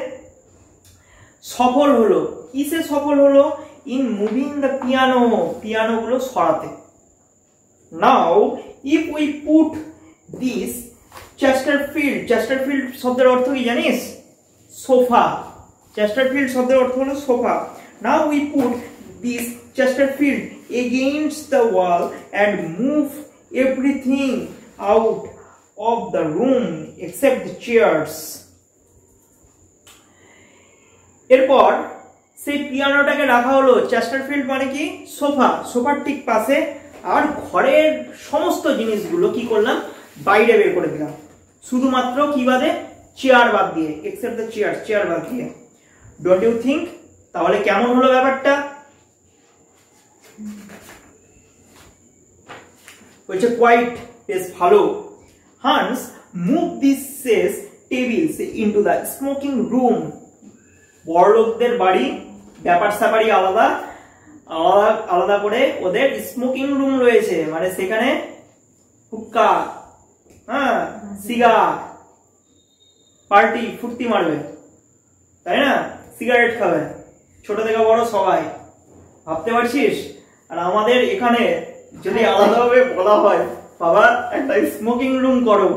Speaker 1: সফল হলো। কিসে সফল হলো? ইন মুভিং দ্য পিয়ানো, পিয়ানোগুলো সরাতে। নাও if we put this Chesterfield, Chesterfield শব্দের অর্থ কি জানিস? সোফা। চেস্টারফিল্ড শব্দের অর্থ হলো sofa. Now we put this Chesterfield against the wall and move everything out of the room except the chairs. এরপর সেই পিয়ানোটাকে রাখা হলো, চেস্টারফিল্ড মানে কি সোফা, সোফার ঠিক পাশে, আর ঘরের সমস্ত জিনিসগুলো কি করলাম? বাইরে বের করে দিলাম, শুধুমাত্র কি বাদে? চেয়ার বাদ দিয়ে, except the chairs, চেয়ার বাদ দিয়ে। Don't you think? তাহলে কেমন হলো ব্যাপারটা? বলছে কোয়াইট, বেশ ভালো। Hans move this these tables into the smoking room, বড়লোকদের বাড়ি ব্যাপার স্যাপারই আলাদা, আলাদা আলাদা করে ওদের স্মোকিং রুম রয়েছে, মানে সেখানে হুক্কা, হ্যাঁ সিগার, পার্টি ফুর্তি মারবে, তাই না? সিগারেট খাবে, ছোট থেকে বড় সবাই, ভাবতে পারছিস? আর আমাদের এখানে যদি আলাদাভাবে বলা হয় বাবা একটা স্মোকিং রুম করো,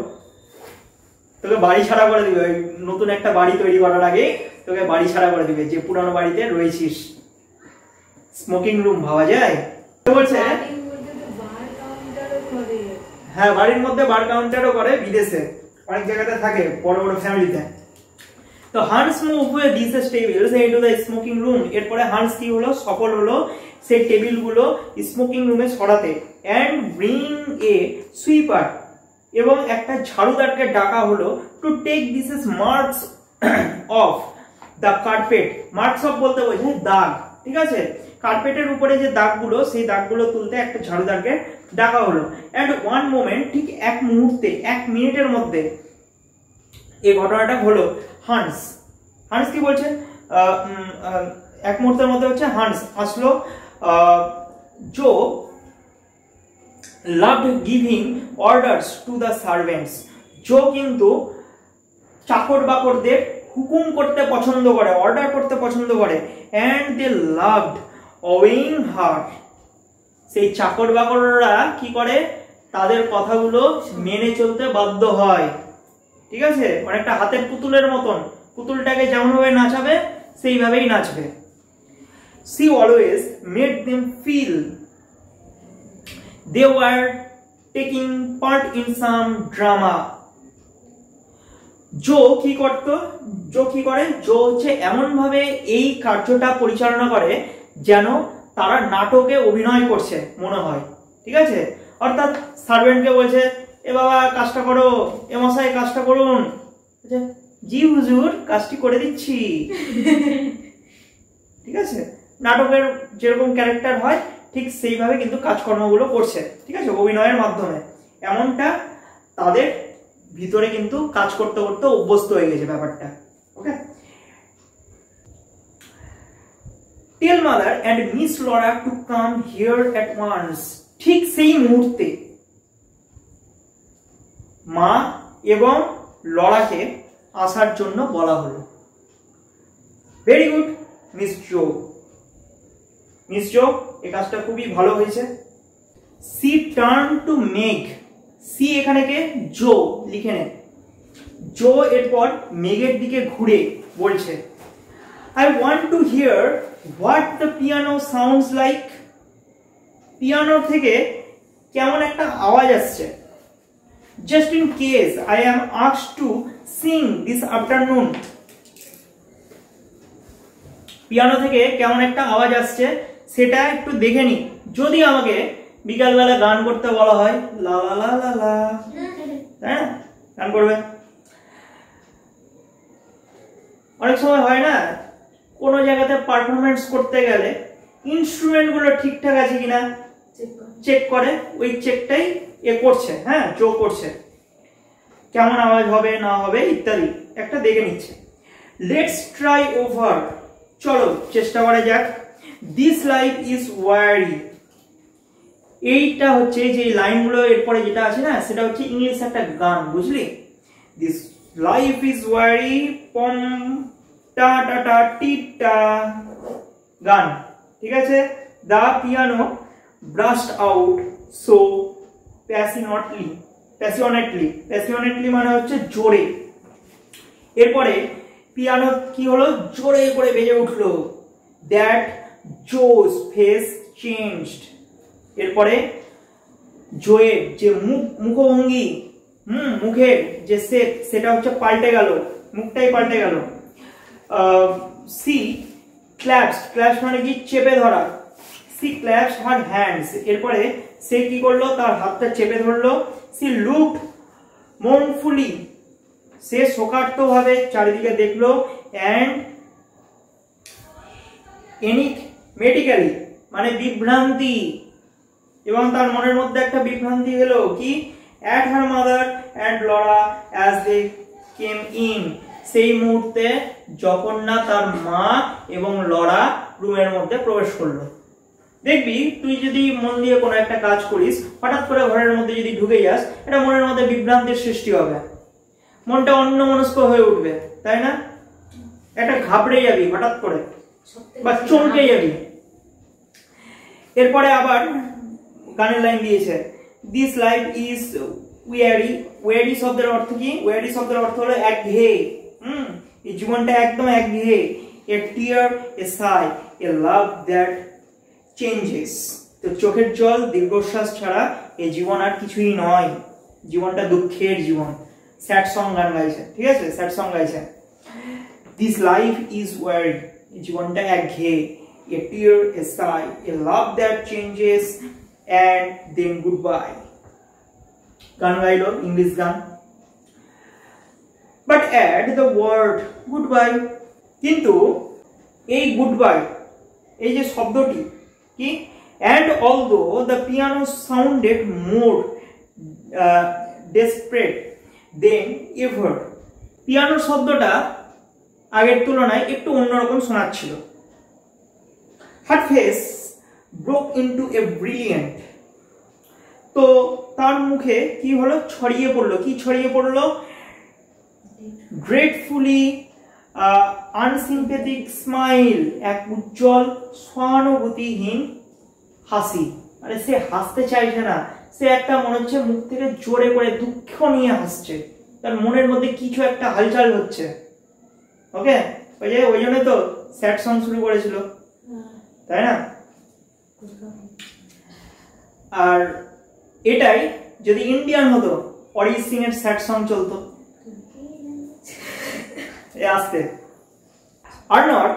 Speaker 1: তোকে বাড়ি ছাড়া করে দিবে, নতুন একটা বাড়ি তৈরি করার আগে তোকে বাড়ি ছাড়া করে দিবে, যে পুরানো বাড়িতে রয়েছিস। স্মোকিং রুম ভাবা যায়? বলছে হ্যাঁ, বাড়ির মধ্যে বার কাউন্টারও করে, বিদেশে অনেক জায়গাতে থাকে বড় বড় ফ্যামিলিতে। তো Hans move this tables into the smoking room, এরপরে হান্স কি হলো? সফল হলো সেই টেবিলগুলো স্মোকিং রুমে সরাতে। এন্ড ব্রিং এ সুইপার, এবং একটা ঝাড়ুদারকে ডাকা হলো to take this marks off the carpet. Marks off বলতে বোঝায় দাগ, ঠিক আছে? কার্পেটের উপরে যে দাগগুলো, সেই দাগগুলো তুলতে একটা ঝাড়ুদারকে ডাকা হলো। এন্ড ওয়ান মোমেন্ট, ঠিক এক মুহূর্তে, এক মিনিটের মধ্যে এই ঘটনাটা হলো। হান্স, হান্স কি বলছে? এক মুহূর্তের মধ্যে হচ্ছে হান্স আসলো। Jose loved giving orders to the servants, Jose কিন্তু চাকর বাকরদের হুকুম করতে পছন্দ করে, অর্ডার করতে পছন্দ করে। অ্যান্ড দে লাভড ওয়েইং হার, সেই চাকর বাকররা কি করে? তাদের কথাগুলো মেনে চলতে বাধ্য হয়, ঠিক আছে? অনেকটা হাতের পুতুলের মতন, পুতুলটাকে যেমন ভাবে নাচাবে সেইভাবেই নাচবে। She always made them feel they were taking part in some drama. জো কি করত? জো কি করে? জো হচ্ছে এমন ভাবে এই কার্যটা পরিচালনা করে যেন তারা নাটকে অভিনয় করছে মনে হয়, ঠিক আছে? অর্থাৎ সার্ভেন্টকে বলছে এ বাবা কাজটা করো, এ মশাই কাজটা করুন, জি হুজুর, কাজটি করে দিচ্ছি। ঠিক আছে, নাটকের যেরকম ক্যারেক্টার হয় ঠিক সেইভাবে কিন্তু কাজকর্মগুলো করছে, ঠিক আছে, অভিনয়ের মাধ্যমে। এমনটা তাদের ভিতরে কিন্তু কাজ করতে করতে অভ্যস্ত হয়ে গেছে ব্যাপারটা। Okay, tell mother and Miss Laura to come here at once. ঠিক সেই মুহূর্তে মা এবং লরাকে আসার জন্য বলা হলো। ভেরি গুড মিস জো। মিস জো, এই কাজটা খুবই ভালো হয়েছে। সি টার্ন টু মেঘ। সি এখানে কে? জো লিখে নে। জো এরপর মেঘের দিকে ঘুরে বলছে, I want to hear what the piano sounds like. Piano থেকে কেমন একটা আওয়াজ আসছে। Just in case I am asked to sing this afternoon. Piano থেকে কেমন একটা আওয়াজ আসছে সেটা একটু দেখে নি, যদি আমাকে বিকালবেলা গান করতে বলা হয়। লা লা লা লা লা, তাই না? গান করবে। অনেক সময় হয় না, কোনো জায়গাতে পারফরমেন্স করতে গেলে ইনস্ট্রুমেন্ট গুলো ঠিকঠাক আছে কিনা চেক করে, ওই চেকটাই এ করছে, হ্যাঁ, জো করছে, কেমন আওয়াজ হবে না হবে ইত্যাদি একটা দেখে নিচ্ছে। লেটস ট্রাই ওভার, চলো চেষ্টা করা যাক। দিস লাইফ ইজ ওয়ারি। এইটা হচ্ছে যে লাইনগুলো এরপরে যেটা আছে না, সেটা হচ্ছে ইংলিশ একটা গান, বুঝলি? দিস লাইফ ইজ ওয়ারি পম টা টা টা টি টা, গান, ঠিক আছে। দা piano ব্রাস্ট out so passionately. Passionately মানে হচ্ছে জোরে। এরপরে পিয়ানো কি হলো? জোরে করে বেজে উঠলো। দ্যাট জোস ফেস চেঞ্জড। এরপরে জোয়ের যে মুখভঙ্গি, মুখের যে শেপ, সেটা হচ্ছে পাল্টে গেল, মুখটাই পাল্টে গেল। সি ক্ল্যাপস মানে কি? চেপে ধরা। She claps her hands. এরপরে সে কি করলো? তার হাতটা চেপে ধরলো। C looked মোর্নফুলি। সে শোকার্তভাবে চারিদিকে দেখলো। অ্যান্ড এনিগমেটিক্যালি মানে বিভ্রান্তি, এবং তার মনের মধ্যে একটা বিভ্রান্তি হলো কি? At her mother and Laura as they came in. সেই মুহূর্তে যখন না তার মা এবং লরা রুমের মধ্যে প্রবেশ করলো। দেখবি তুই যদি মন দিয়ে কোনো একটা কাজ করিস, হঠাৎ করে ঘরের মধ্যে যদি ঢুকে যাস, এটা মনের মধ্যে বিভ্রান্তির সৃষ্টি হবে, মনটা অন্যমনস্ক হয়ে উঠবে, তাই না? একটা ঘাবড়ে যাবি হঠাৎ করে বা চমকে যাবি। এরপরে আবার গানের লাইন দিয়েছে, দিস লাইফ ইজ ওয়ারি। ওয়ারি শব্দের অর্থ কি? ওয়ারি শব্দের অর্থ হলো একঘেয়ে। এই জীবনটা একদম একঘেয়ে। A tear, a sigh, a love that changes. তো চোখের জল, দীর্ঘশ্বাস ছাড়া এই জীবন আর কিছুই নয়। জীবনটা দুঃখের জীবন। স্যাড সং গান গাইছে, ঠিক আছে, স্যাড সং গাইছে। দিস লাইফ ইজ ওয়ারি, জীবনটা একঘেয়ে। A tear, a sigh, a love that changes, and then goodbye. গান গাইলো, ইংলিশ গান। But add the word goodbye. কিন্তু এই গুডবাই, এই যে শব্দটি কি? And although the piano sounded more desperate than ever. Piano শব্দটা আগের তুলনায় একটু অন্যরকম শোনাচ্ছিল। Her face broke into a brilliant. তো তার মুখে কি হলো? ছড়িয়ে পড়লো। কি ছড়িয়ে পড়লো? গ্রেটফুলি আনসিম্পেথিক স্মাইল, এক উজ্জ্বল সহানুভূতিহীন হাসি। মানে সে হাসতে চাইছে না, সে একটা মনে হচ্ছে মুখ থেকে জোরে করে দুঃখ নিয়ে হাসছে, তার মনের মধ্যে কিছু একটা হালচাল হচ্ছে। ওকে, ওই জন্য তো স্যাড সং শুরু করেছিল, তাই না? আর এটাই যদি ইন্ডিয়ান হতো, অরিজিৎ সিং এর স্যাড সং চলতো। আসতে are not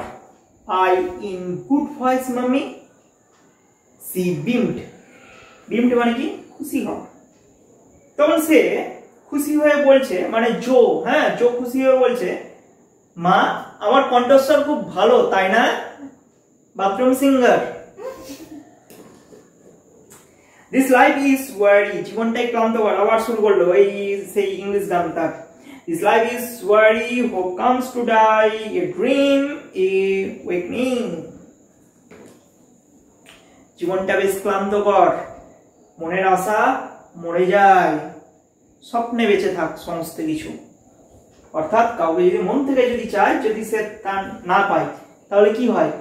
Speaker 1: I in good voice mummy. She beamed. Beamed মানে কি? খুশি হওয়া। তখন সে খুশি হয়ে বলছে, মানে জো, হ্যাঁ জো খুশি হয়ে বলছে, মা আমার কণ্ঠস্বর খুব ভালো তাই না, bathroom singer. This life is weary, জীবনটাই ক্লান্তকর। আবার শুরু করলো এই সেই ইংলিশ গানটা। This life is weary, hope comes to die, a dream, a wakening. জীবনটা বেশ ক্লান্তকর, মনের আশা মরে যায়, স্বপ্নে বেঁচে থাক সমস্ত কিছু। অর্থাৎ কাউকে যদি মন থেকে যদি চায়, যদি সে তা না পায় তাহলে কি হয়,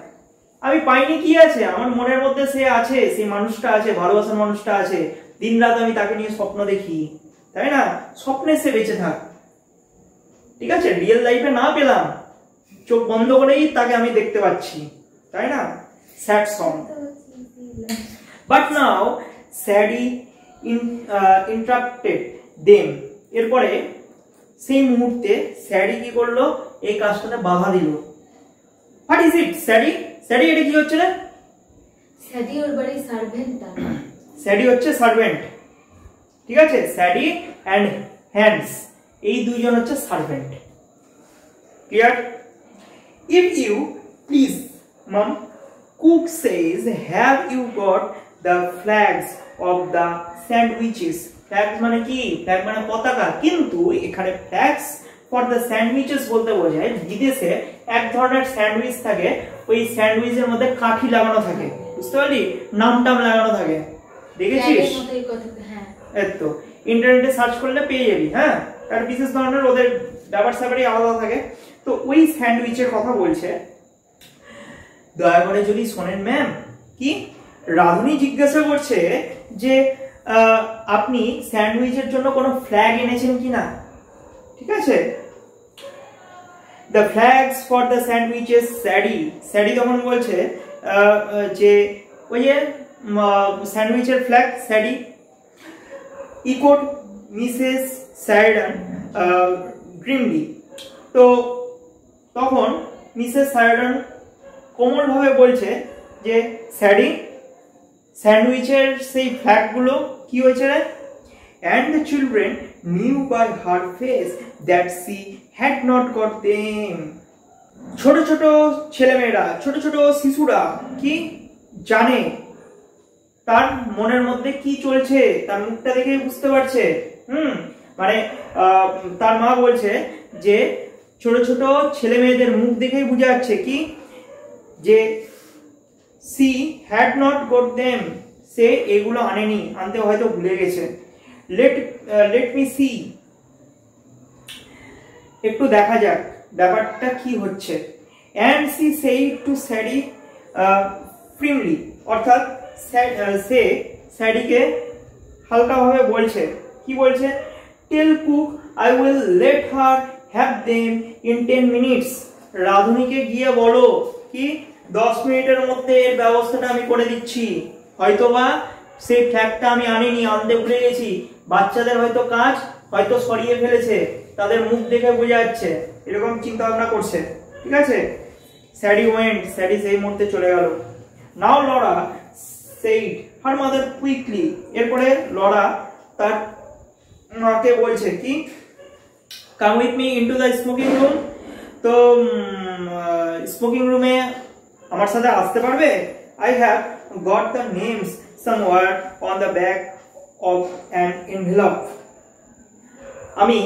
Speaker 1: আমি পাইনি কি আছে, আমার মনের মধ্যে সে আছে, সেই মানুষটা আছে, ভালোবাসার মানুষটা আছে, দিন রাত আমি তাকে নিয়ে স্বপ্ন দেখি, তাই না, স্বপ্নে সে বেঁচে থাক। ঠিক আছে, রিয়েল লাইফে না পেলাম, চোখ বন্ধ করেই তাকে আমি দেখতে পাচ্ছি, তাই না, sad song. But now Sadie interrupted them. এরপরে সেই মুহূর্তে স্যাডি কি করলো, এই কাজটাতে বাধা দিল। What is it স্যাডি? স্যাডি এটা কি হচ্ছে রে?
Speaker 2: স্যাডি ওর বাড়ির সার্ভেন্ট।
Speaker 1: স্যাডি হচ্ছে সার্ভেন্ট, ঠিক আছে, স্যাডি এন্ড হ্যান্ডস এই দুইজন হচ্ছে servant. Clear? If you please mum, cook says have you got the flags of the sandwiches. Flags মানে কি? ফ্ল্যাগ মানে পতাকা, কিন্তু এখানে ফ্ল্যাগস ফর দ্য স্যান্ডউইচেস বলতে বোঝায় বিদেশে এক ধরনের স্যান্ডউইচ থাকে, ওই স্যান্ডউইচের মধ্যে কাঠি লাগানো থাকে, বুঝতে পারলি, নাম টাম লাগানো থাকে, দেখেছিস? এই তো ইন্টারনেটে সার্চ করলে পেয়ে যাবি। হ্যাঁ, আর বিশেষ ধরনের ওদের ব্যাপার স্যাপারই আলাদা থাকে। তো ওই স্যান্ডউইচের কথা বলছে। দয়া করে যদি শোনেন ম্যাম, কি রাধুনী জিজ্ঞাসা করছে যে আপনি স্যান্ডউইচের জন্য কোনো ফ্ল্যাগ এনেছেন কিনা, ঠিক আছে। The flags for the sandwiches Sadie, Sadie তখন বলছে যে ওই যে স্যান্ডউইচের flag Sadie. Echoed Mrs Sheridan grimly. তো তখন মিসেস সাইডান কোমলভাবে বলছে যে স্যাডি, স্যান্ডউইচের সেই ফ্ল্যাগগুলো কি হয়েছে রে? And the children knew by her face that she had not got them. ছোট ছোট ছেলেমেয়েরা, ছোট ছোট শিশুরা কি জানে, তার মনের মধ্যে কি চলছে, তার মুখটা দেখে বুঝতে পারছে। মানে তার মা বলছে যে ছোট ছোট ছেলে মেয়েদের মুখ দেখেই বোঝা যাচ্ছে কি, যে she had not got them, সে এগুলো আনেনি, আনতে হয়তো ভুলে গেছে। let me see, একটু দেখা যাক ব্যাপারটা কি হচ্ছে। and she said to Sadie firmly, অর্থাৎ সে স্যাডিকে হালকাভাবে বলছে, কি বলছে? tell cook I will let her have them in 10 minutes. রাধুনীকে গিয়ে বলো কি 10 মিনিটের মধ্যে এর ব্যবস্থাটা আমি করে দিচ্ছি। হয়তোবা সেই ফ্ল্যাগটা আমি আনিনি, আনতে ভুলে গেছি, বাচ্চাদের হয়তো কাজ হয়তো সরিয়ে ফেলেছে, তাদের মুখ দেখে বোঝা যাচ্ছে, এরকম চিন্তা ভাবনা করছে, ঠিক আছে। স্যাডি ওয়েন্ট, স্যাডি সেই মুহূর্তে চলে গেল। Now Laura said her mother quickly, এরপরে লরা তার মাকে বলছে কি, come with me into the smoking room. তো স্মোকিং রুমে আমার সাথে আসতে পারবে? I have got the names somewhere on the back of an envelope. আমি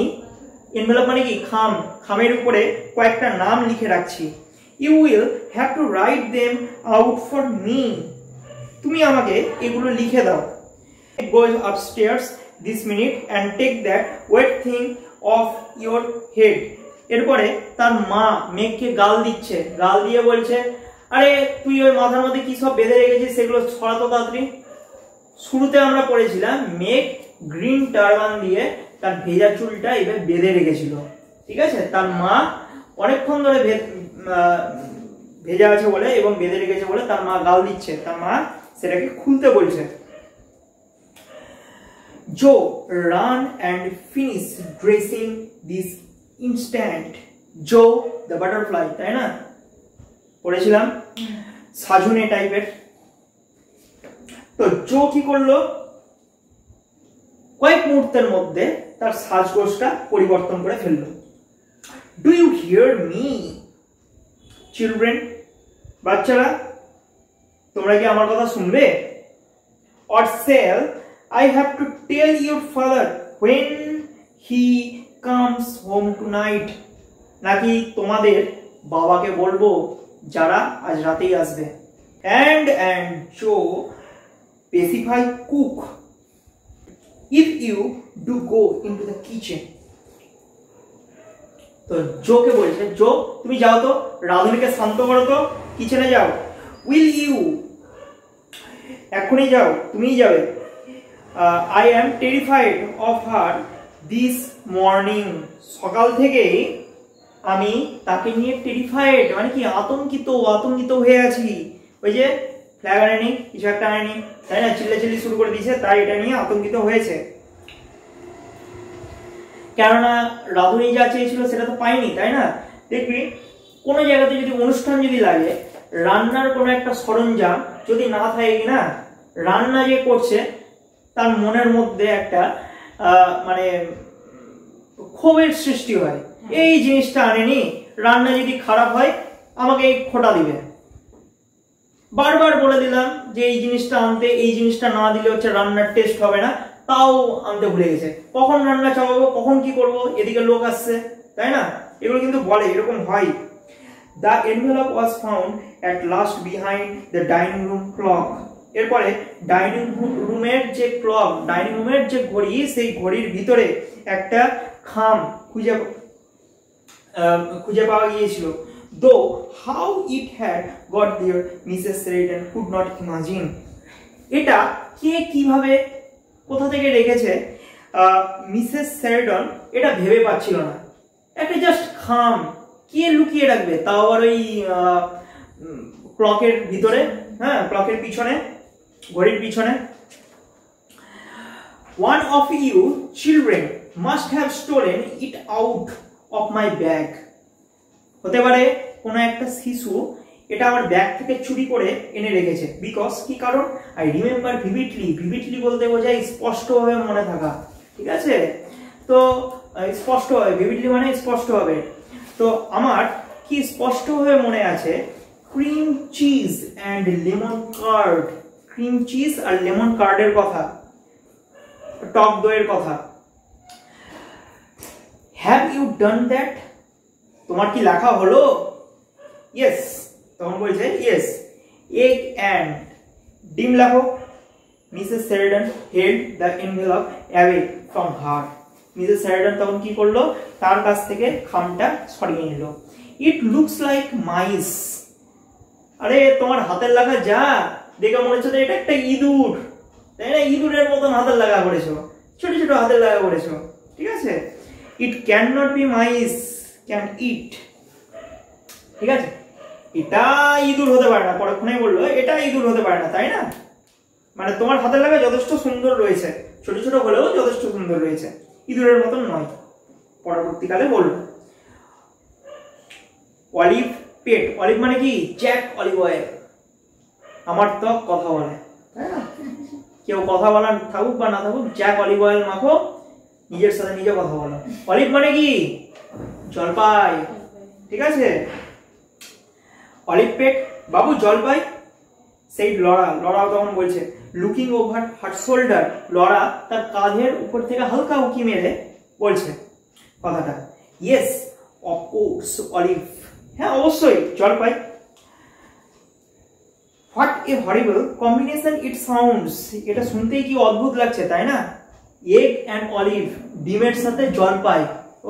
Speaker 1: এনভেলপ মানে কি, খাম, খামের উপরে কয়েকটা নাম লিখে রাখছি। You will have to write them out for me. তুমি আমাকে এগুলো লিখে দাও। Go upstairs this minute and take that wet thing off your head. এরপরে তার মা মেঘকে গাল দিচ্ছে, গাল দিয়ে বলছে, আরে তুই ওই মাথার মধ্যে কি সব বেঁধে রেখেছিস সেগুলো ছড়াতো তাড়াতাড়ি। শুরুতে আমরা পড়েছিলাম মেঘ গ্রিন টারবান দিয়ে তার ভেজা চুলটা এভাবে বেঁধে রেখেছিল, ঠিক আছে। তার মা অনেকক্ষণ ধরে ভেজা আছে বলে এবং বেঁধে রেখেছে বলে তার মা গাল দিচ্ছে, তার মা সেটাকে খুলতে বলছে। Jose run and finish dressing this instant. Jose the butterfly, তাই না, পড়েছিলাম, সাজুনে টাইপের। তো জো কি করলো? কয়েক মুহূর্তের মধ্যে তার সাজগোজটা পরিবর্তন করে ফেলল। Do you hear me children? বাচ্চারা, তোমরা কি আমার কথা শুনবে? Or shall I have to tell your father when he comes home tonight? নাকি তোমাদের বাবাকে বলবো যারা আজ রাতেই আসবে? and Joe specify cook if you do go into the kitchen. তো জোকে বলছে, জো তুমি যাও তো, রাধুনিকে শান্ত করো তো, কিচেনে যাও। Will you? এখনই যাও, তুমিই যাবে। I am terrified of her this morning. সকাল থেকেই আমি তাকে নিয়ে টেরিফাইড, মানে কি আতঙ্কিত হয়ে আছি। ওই যে ফ্ল্যাগ আনেনি, কিছু একটা আনেনি, তাই না, চিল্লাচিল্লি শুরু করে দিয়েছে, তাই এটা নিয়ে আতঙ্কিত হয়েছে। কেননা রাধুনি যা চেয়েছিল সেটা তো পাইনি, তাই না। দেখবি কোনো জায়গাতে যদি অনুষ্ঠান যদি লাগে, রান্নার কোনো একটা সরঞ্জাম যদি না থাকে কিনা, রান্না যে করছে তার মনের মধ্যে একটা মানে ক্ষোভের সৃষ্টি হয়। এই জিনিসটা আনেনি, রান্না যদি খারাপ হয় আমাকে খোঁটা দিবে। বারবার বলে দিলাম যে এই জিনিসটা আনতে, এই জিনিসটা না দিলে হচ্ছে রান্নার টেস্ট হবে না, তাও আনতে ভুলে গেছে। কখন রান্না চালাবো, কখন কি করব, এদিকে লোক আসছে, তাই না, এগুলো কিন্তু বলে, এরকম হয়। The envelope was found at last behind the dining room clock. এরপরে ডাইনিং রুমের যে ক্লক, ডাইনিং রুমের যে ঘড়ি, সেই ঘড়ির ভিতরে একটা খাম খুঁজে পাওয়া গিয়েছিল। Though how it had got there, Mrs. Sheridan could not imagine. এটা কে কিভাবে কোথা থেকে রেখেছে মিসেস শেরিডন এটা ভেবে পাচ্ছিল না। একটা জাস্ট খাম কে লুকিয়ে রাখবে, তাও আবার ওই ক্লকের ভিতরে, হ্যাঁ, ক্লকের পিছনে, ঘড়ির পিছনে। One of you children must have stolen it out of my bag. হতে পারে কোনো একটা শিশু এটা আমার ব্যাগ থেকে চুরি করে এনে রেখেছে। বিকজ কি কারণ? আই রিমেম্বার ভিভিডলি বলতে বোঝায় স্পষ্টভাবে মনে থাকা, ঠিক আছে। তো স্পষ্টভাবে, ভিভিডলি মানে স্পষ্টভাবে। তো আমার কি স্পষ্টভাবে মনে আছে, cream cheese and lemon curd, cream cheese আর লেমন কার্ডের কথা, টক দইয়ের কথা। Have you done that? তোমার কি লেখা হলো? ইয়েস, তখন বলছে ইয়েস। এগ অ্যান্ড ডিম লেখো। Mrs Sheridan held the envelope away from her. Mrs Sheridan তখন কি করলো, তার কাছ থেকে খামটা সরিয়ে নিল। It looks like mice. আরে তোমার হাতের লেখা যা দেখে মনে হচ্ছে এটা একটা ইঁদুর, তাই না, ইঁদুরের মতন হাতের লেখা করেছো, ছোট ছোট হাতের লেখা করেছো, ঠিক আছে। It can not be mice can it, ঠিক আছে, এটা ইঁদুর হতে পারে না। পরক্ষণেই বললো এটা ইঁদুর হতে পারে না, তাই না, মানে তোমার হাতের লেখা যথেষ্ট সুন্দর রয়েছে, ছোট ছোট হলেও যথেষ্ট সুন্দর রয়েছে, ইঁদুরের মতন নয়। পরবর্তীকালে বলল অলিভ পেট, অলিভ মানে কি, জ্যাক অলিভ অয়েল, আমার ত্বক কথা বলে, তাই না, কেউ কথা বলা থাকুক বা না থাকুক, জ্যাক অলিভ অয়েল মাখো, নিজের সাথে নিজে কথা বলো। অলিভ মানে কি, জলপাই, ঠিক আছে। অলিভ পেট, বাবু জলপাই। সেই লড়া তখন বলছে লুকিং ওভার হার শোল্ডার, লড়া তার কাঁধের উপর থেকে হালকা উকি মেরে বলছে কথাটা। ইয়েস অফ কোর্স অলিভ, হ্যাঁ অবশ্যই জলপাই। What a horrible combination it sounds, এটা শুনতেই কি অদ্ভুত লাগছে, তাই না। এগ অ্যান্ড অলিভ, ডিমের সাথে জলপাই,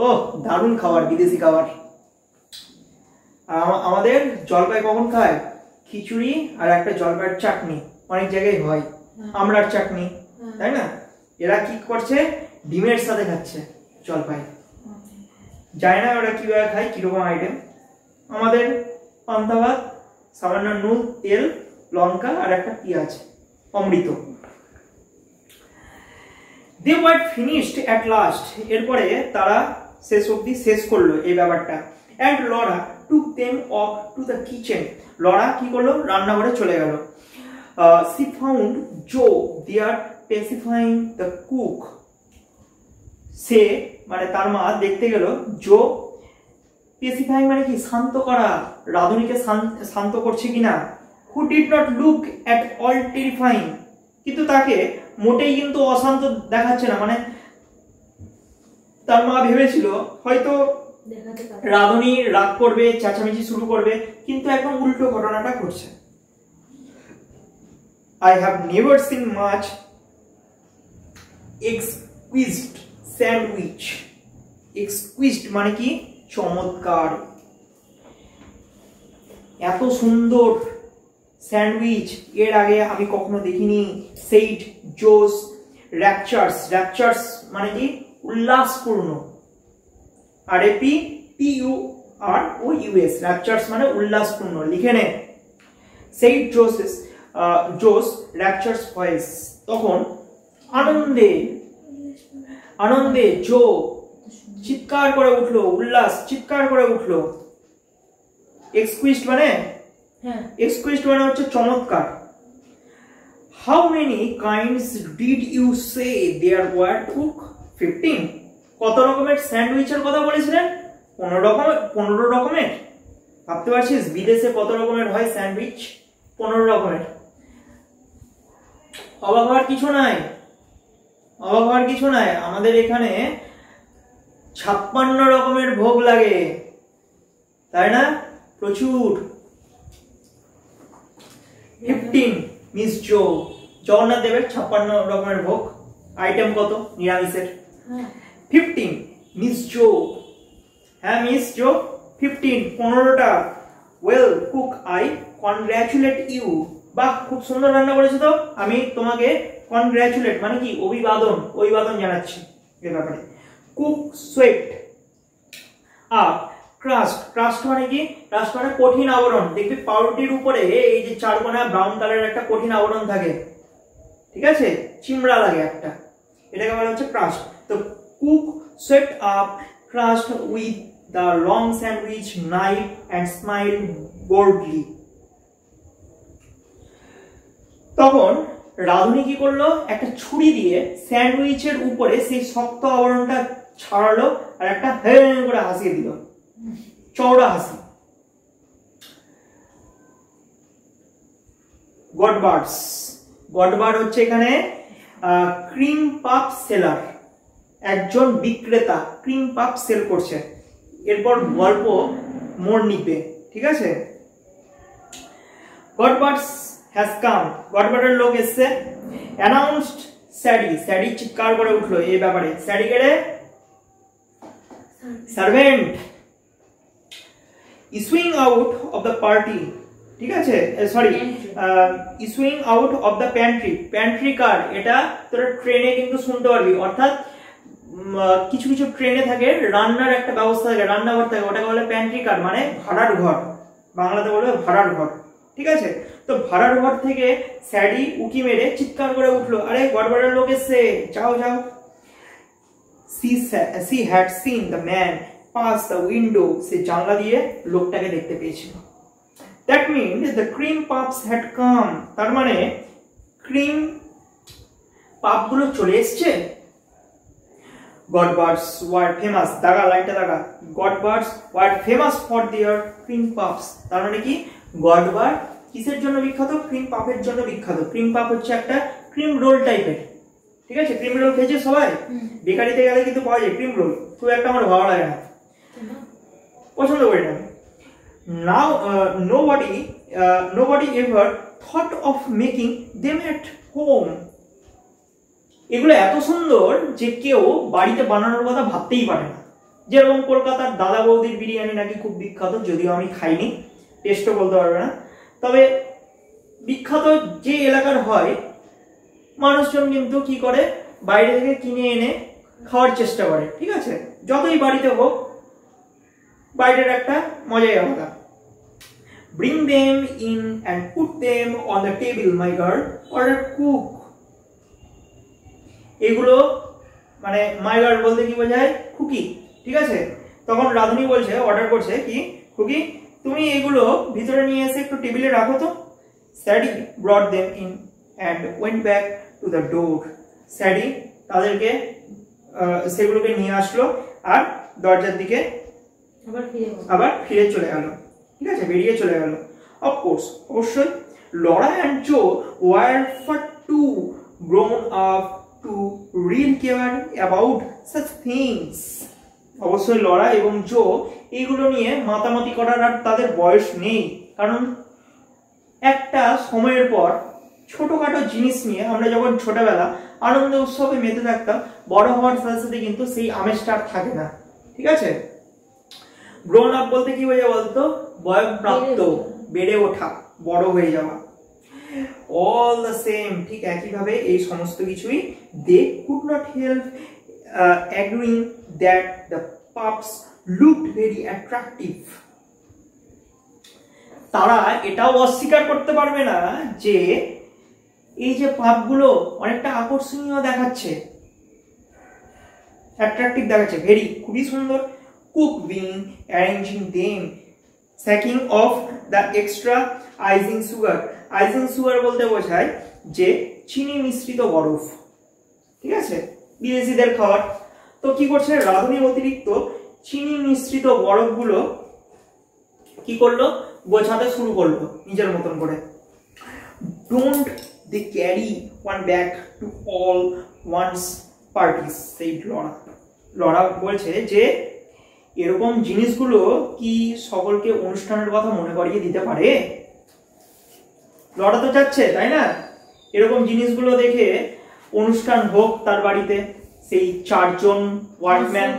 Speaker 1: ও দারুণ খাবার, বিদেশি খাবার। আমাদের জলপাই কখন খায়, খিচুড়ি আর একটা জলপাইয়ের চাটনি, অনেক জায়গায় হয়, আমড়ার চাটনি, তাই না। এরা কি করছে, ডিমের সাথে খাচ্ছে জলপাই। জানি না ওরা কিভাবে খায়, কিরকম আইটেম। আমাদের পান্তা ভাত, সামান্য নুন, তেল, লঙ্কা আর একটা পেঁয়াজ, অমৃত। They were finished at last, এরপরে তারা শেষ অবধি শেষ করলো এই ব্যাপারটা। And Laura took them off to the kitchen, Laura কি করলো, রান্নাঘরে চলে গেল। She found Joe there pacifying the cook, সে মানে তার মা দেখতে গেল জো পেসিফাইং মানে কি শান্ত করা, রাধুনীকে শান্ত করছে কিনা। Who did not look at all terrifying, কিন্তু তাকে মোটেই কিন্তু অশান্ত দেখাচ্ছে না। মানে তার মা ভেবেছিল হয়তো রাধুনী রাগ করবে, চেঁচামেচি শুরু করবে, কিন্তু একদম উল্টো ঘটনাটা ঘটছে। I have never seen much exquisite sandwich. Exquisite মানে কি চমৎকার, এত সুন্দর স্যান্ডউইচ এর আগে আমি কখনো দেখিনি। সেইড জোস র্যাপচার্স, র্যাপচার্স মানে কি উল্লাসপূর্ণ, আরএপি PUROUS, র্যাপচার্স মানে উল্লাসপূর্ণ, লিখে নে। সেইড জোস র্যাপচার্স ভয়েস, তখন আনন্দে আনন্দে জো চিৎকার করে উঠলো, উল্লাস চিৎকার করে উঠলো। এক্সকুইস্ট মানে এক্সকুইস্ট মানে হচ্ছে চমৎকার। How many kinds did you say there were cook? 15। কত রকমের স্যান্ডউইচের কথা বলেছিলেন? 15 রকমের। ভাবতে পারছিস বিদেশে কত রকমের হয় স্যান্ডউইচ? 15 রকমের। অবাক হওয়ার কিছু নাই, অবাক হওয়ার কিছু নাই। আমাদের এখানে 56 রকমের ভোগ লাগে, তাই না? প্রচুর। 15 মিস জো, জগন্নাথ দেবের 56 রকমের ভোগ। আইটেম কত নিরামিষের? 15 মিস জো। হ্যাঁ মিস জো 15, 15টা। Well cook I congratulate you. বাহ, খুব সুন্দর রান্না করেছো তো, আমি তোমাকে কনগ্রাচুলেট মানে কি অভিবাদন জানাচ্ছি এর ব্যাপারে। Cook sweat up crust, crust মানে কি? ক্রাস্ট মানে কঠিন আবরণ। দেখবি পাউরুটির উপরে এই যে চারকোনা ব্রাউন কালারের একটা কঠিন আবরণ থাকে, ঠিক আছে, চিমড়া লাগে একটা, এটাকে বলা হচ্ছে ক্রাস্ট। তো cook sweat up crust with the long sandwich knife and smile boldly. তখন রাধুনী কি করলো? একটা ছুরি দিয়ে স্যান্ডউইচের উপরে সেই শক্ত আবরণটা ছাড়ালো আর একটা হে করে হাসিয়ে দিল, চওড়া হাসি। গডবার্ডস, গডবার্ড হচ্ছে এখানে ক্রিম পাফ সেলার, একজন বিক্রেতা ক্রিম পাফ সেল করছে। এরপর গল্প মোড় নিবে, ঠিক আছে। গডবার্ডস হ্যাজ কাম, গডবার্ডের লোক এসছে। অ্যানাউন্সড স্যাডি, স্যাডি চিৎকার করে উঠলো এই ব্যাপারে। স্যাডি কেড়ে? Servant. Issuing out of the party, ঠিক আছে, sorry, issuing out of the pantry. Pantry কার? এটা তোরা ট্রেনে কিন্তু শুনতে পারবি, অর্থাৎ কিছু কিছু ট্রেনে থাকে রান্নার একটা ব্যবস্থা থাকে, রান্নাঘর থাকে, ওটাকে বলে প্যান্ট্রি কার, মানে ভাড়ার ঘর, বাংলাতে বলবে ভাড়ার ঘর, ঠিক আছে। তো ভাড়ার ঘর থেকে স্যাডি উকি মেরে চিৎকার করে উঠলো, আরে গড়বড়ের লোক এসছে, যাও যাও। She had seen the man pass the window, সে জানলা দিয়ে লোকটাকে দেখতে পেয়েছিল। That means the cream puffs had come, তার মানে ক্রিম পাফ গুলো চলে এসছে। Godbards were famous, দাগা লাইনটা দাগা, Godbards were famous for their cream puffs, তার মানে কি গডবার কিসের জন্য বিখ্যাত? ক্রিম পাফের জন্য বিখ্যাত। ক্রিম পাফ হচ্ছে একটা ক্রিম রোল টাইপের, ঠিক আছে। ক্রিম রোল খেয়েছে সবাই? বেকারিতে গেলে কিন্তু পাওয়া যায় ক্রিম রোল, খুব একটা আমার ভালো লাগে না, পছন্দ করি না। Now nobody ever thought of making them at home. এগুলো এত সুন্দর যে কেউ বাড়িতে বানানোর কথা ভাবতেই পারে না। যেরকম কলকাতার দাদা বৌদির বিরিয়ানি নাকি খুব বিখ্যাত, যদিও আমি খাইনি, টেস্টও বলতে পারবে না। তবে বিখ্যাত যে এলাকার হয়, মানুষজন কিন্তু কি করে, বাইরে থেকে কিনে এনে খাওয়ার চেষ্টা করে, ঠিক আছে। যতই বাড়িতে হোক, বাইরের একটা মজাই আলাদা। Bring them in and put them on the table, my girl, or cook. এগুলো মানে মাই গার্ল বলতে কি বোঝায়? খুকি, ঠিক আছে। তখন রাধুনী বলছে, অর্ডার করছে কি, খুকি তুমি এগুলো ভিতরে নিয়ে এসে একটু টেবিলে রাখো তো। স্যাডি brought them in and went back to the door. স্যাডি তাদেরকে সেগুলোকে নিয়ে আসলো আর দরজার দিকে আবার ফিরে চলে গেল, ঠিক আছে, বেরিয়ে চলে গেল। অফকোর্স, অবশ্যই Laura and Jo were far too grown up to real care about such things. অবশ্যই লরা এবং জো এইগুলো নিয়ে মাতামাতি করার আর তাদের বয়স নেই, কারণ একটা সময়ের পর ছোটখাটো জিনিস নিয়ে আমরা যখন ছোটবেলা আনন্দ উৎসবে মেতে থাকতাম, বড় হওয়ার সাথে সাথে কিন্তু সেই আমেজটা আর থাকে না, ঠিক আছে। গ্রোন আপ বলতে কি বোঝায় বলতো? বয়ঃপ্রাপ্ত, বেড়ে ওঠা, বড় হয়ে যাওয়া। অল দ্য সেম, ঠিক একইভাবে এই সমস্ত কিছুই they could not help agreeing that the pups looked very attractive. তারা এটাও অস্বীকার করতে পারবে না যে এই যে পাপগুলো অনেকটা আকর্ষণীয় দেখাচ্ছে, অ্যাট্রাকটিভ দেখাচ্ছে, ভেরি, খুবই সুন্দর। Cook being arranging them, sacking of the extra ageing sugar. Ageing sugar বলতে বোঝায় যে চিনি মিশ্রিত বরফ, ঠিক আছে, বিদেশিদের খাবার। তো কি করছে, রাঁধুনি অতিরিক্ত চিনি মিশ্রিত বরফগুলো কি করলো, গোছাতে শুরু করলো নিজের মতন করে। Don't they carry one back to all one's parties, সেই লরা। লরা বলছে যে এরকম জিনিসগুলো কি সকলকে অনুষ্ঠানের কথা মনে করিয়ে দিতে পারে? লরা তো চাচ্ছে, তাই না, এরকম জিনিসগুলো দেখে অনুষ্ঠান হোক তার বাড়িতে, সেই 4 জন ওয়ার্কম্যান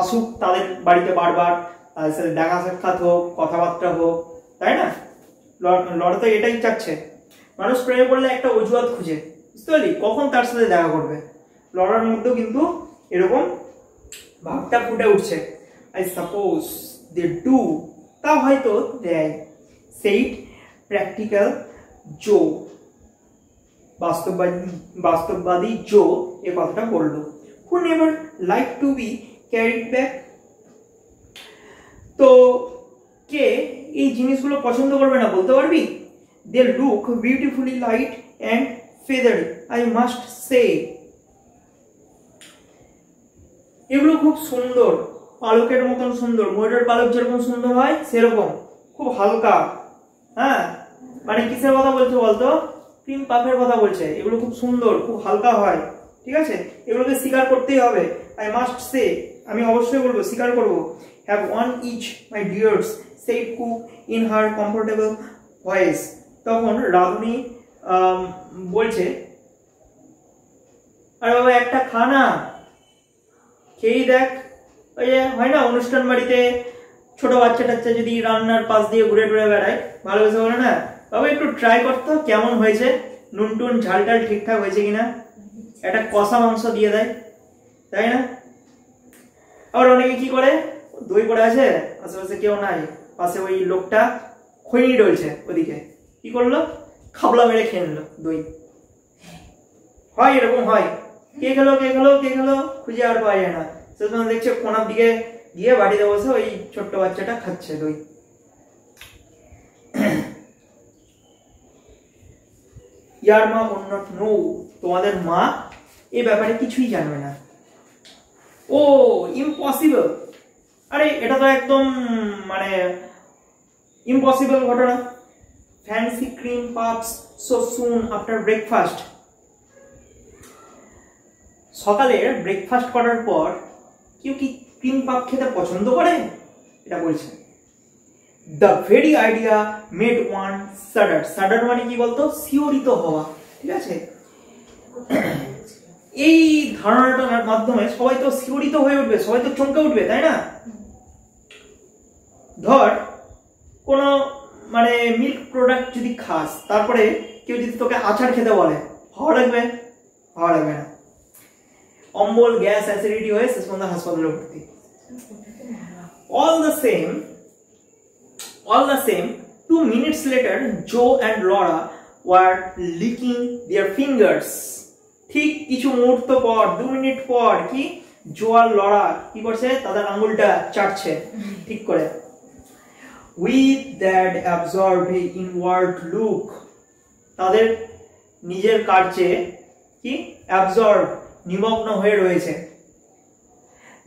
Speaker 1: আসুক তাদের বাড়িতে বারবার, তাদের সাথে দেখা সাক্ষাৎ হোক, কথাবার্তা হোক, তাই না। লরা তো এটাই চাচ্ছে। মানুষ প্রেমে পড়লে একটা অজুহাত খুঁজে, বুঝতে পারলি, কখন তার সাথে দেখা করবে। লরার মধ্যেও কিন্তু এরকম ভাবটা ফুটে উঠছে। আই সাপোজ দে ডু, তা হয়তো দেয়। সেইট প্র্যাকটিক্যাল জো, বাস্তববাদী জো এ কথাটা বললো। Who never like to be carried back. তো কে এই জিনিসগুলো পছন্দ করবে না বলতে পারবি? They look beautifully light and feathery, I must say. এগুলো খুব সুন্দর, পালকের মতন সুন্দর, ময়ূরের পালক যেরকম সুন্দর হয় সেরকম, খুব হালকা। হ্যাঁ, মানে কিসের কথা বলছে বলতো? ক্রিম পাফের কথা বলছে। এগুলো খুব সুন্দর, খুব হালকা হয়, ঠিক আছে, এগুলোকে স্বীকার করতেই হবে। আই মাস্ট সে, আমি অবশ্যই বলবো, স্বীকার করবো। Have one each my dears, said cook in her comfortable voice. তখন রাধুনি বলছে, আরে বাবা একটা খানা খেয়েই দেখ। ওই যে হয় না অনুষ্ঠান বাড়িতে ছোট বাচ্চা টাচ্চা যদি রান্নার পাশ দিয়ে ঘুরে ঘুরে বেড়ায়, ভালোবেসে বলে না, বাবা একটু ট্রাই করতো কেমন হয়েছে, নুন টুন ঝাল টাল ঠিকঠাক হয়েছে কিনা, একটা কষা মাংস দিয়ে দেয়, তাই না। আবার অনেকে কি করে, দই পড়ে আছে, আশেপাশে কেউ নাই, পাশে ওই লোকটা খৈনি ডলছে, ওদিকে কি করলো, খাবলা মেরে খেয়ে নিল দই। হয়, এরকম হয়। কে খেলো কে খেলো কে খেলো খুঁজে আর পাওয়া যায় না। সেজন্য দেখছে কোনার দিকে গিয়ে বাড়িতে বসে ওই ছোট্ট বাচ্চাটা খাচ্ছে দই। ইয়ার মা would not know, তোমাদের মা এই ব্যাপারে কিছুই জানবে না। ও ইম্পসিবল, আরে এটা তো একদম মানে ইম্পসিবল ঘটনা। Fancy cream puffs so soon after breakfast. সকালে ব্রেকফাস্ট করার পর কেউ কি ক্রিম পাফ খেতে পছন্দ করে? এটা বলছে। The very idea made one shudder. Shudder মানে কি বলতো? শিহরিত হওয়া, ঠিক আছে। এই ধারণাটার মাধ্যমে সবাই তো শিহরিত হয়ে উঠবে, সবাই তো চমকে উঠবে, তাই না। ধর কোনো মানে মিল্ক প্রোডাক্ট যদি খাস, তারপরে কেউ যদি তোকে আচার খেতে বলে, ভালো লাগবে? ভালো লাগবে না। অম্বল, গ্যাস, অ্যাসিডিটি হয়ে শেষ পর্যন্ত হাসপাতালে ভর্তি। All the same, 2 minutes later, Joe and Laura were licking their fingers. ঠিক কিছু মুহূর্ত পর, 2 মিনিট পর, কি জো আর লরা কি করছে? তাদের আঙ্গুলটা চাটছে ঠিক করে। With that absorbed inward look, তাদের নিজের কার্যে কি অ্যাবজর্ব, নিমগ্ন হয়ে রয়েছে,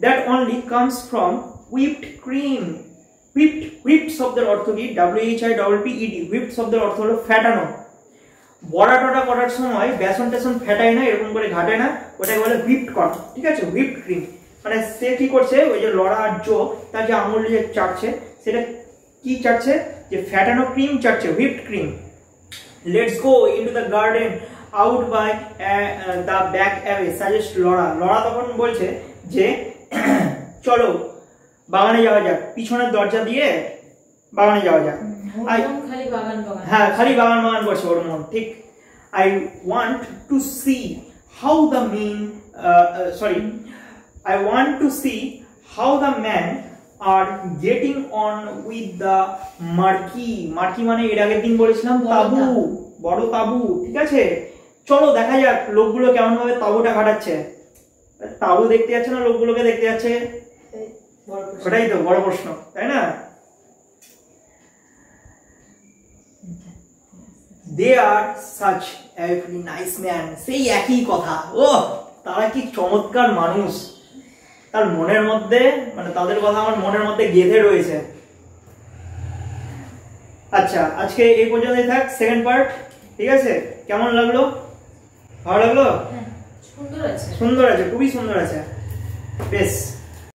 Speaker 1: that only comes from whipped cream. whipped শব্দের অর্থ কি? WHIPPED, whipped শব্দের অর্থ হলো ফ্যাটানো। বড়া টড়া করার সময় বেসন টেসন ফেটায় না, এরকম করে ঘাটে না, ওটাকে বলে whipped করা, ঠিক আছে? whipped cream মানে সে কি করছে, ওই যে লড়া আর জো তার যে আঙুল দিয়ে চাটছে, সেটা কি চাটছে? যে ফ্যাটানো cream চাটছে, whipped cream. Let's go into the garden out by the back away, suggest লড়া তখন বলছে যে চলো বাগানে যাওয়া যাক, পিছনের দরজা দিয়ে বাগানে যাওয়া যাক।
Speaker 2: খালি বাগান বাগান,
Speaker 1: হ্যাঁ খালি বাগান বাগান করছে ওর মন, ঠিক। I want to see how the men are getting on with the marquee মানে এর আগের দিন বলেছিলাম তাবু, বড় তাবু, ঠিক আছে? চলো দেখা যাক লোকগুলো কেমন ভাবে তাবুটা ঘাটাচ্ছে। তাবু দেখতে যাচ্ছে না, লোকগুলোকে দেখতে যাচ্ছে, ওটাই তো বড় প্রশ্ন, তাই না? They are such a very nice man. সেই একই কথা, ও তারা কি চমৎকার মানুষ, তার মনের মধ্যে মানে তাদের কথা আমার মনের মধ্যে গেঁথে রয়েছে। আচ্ছা আজকে এই পর্যন্তই থাক, সেকেন্ড পার্ট, ঠিক আছে? কেমন লাগলো? ভালো লাগলো?
Speaker 2: সুন্দর আছে,
Speaker 1: সুন্দর আছে, খুবই সুন্দর আছে, বেশ।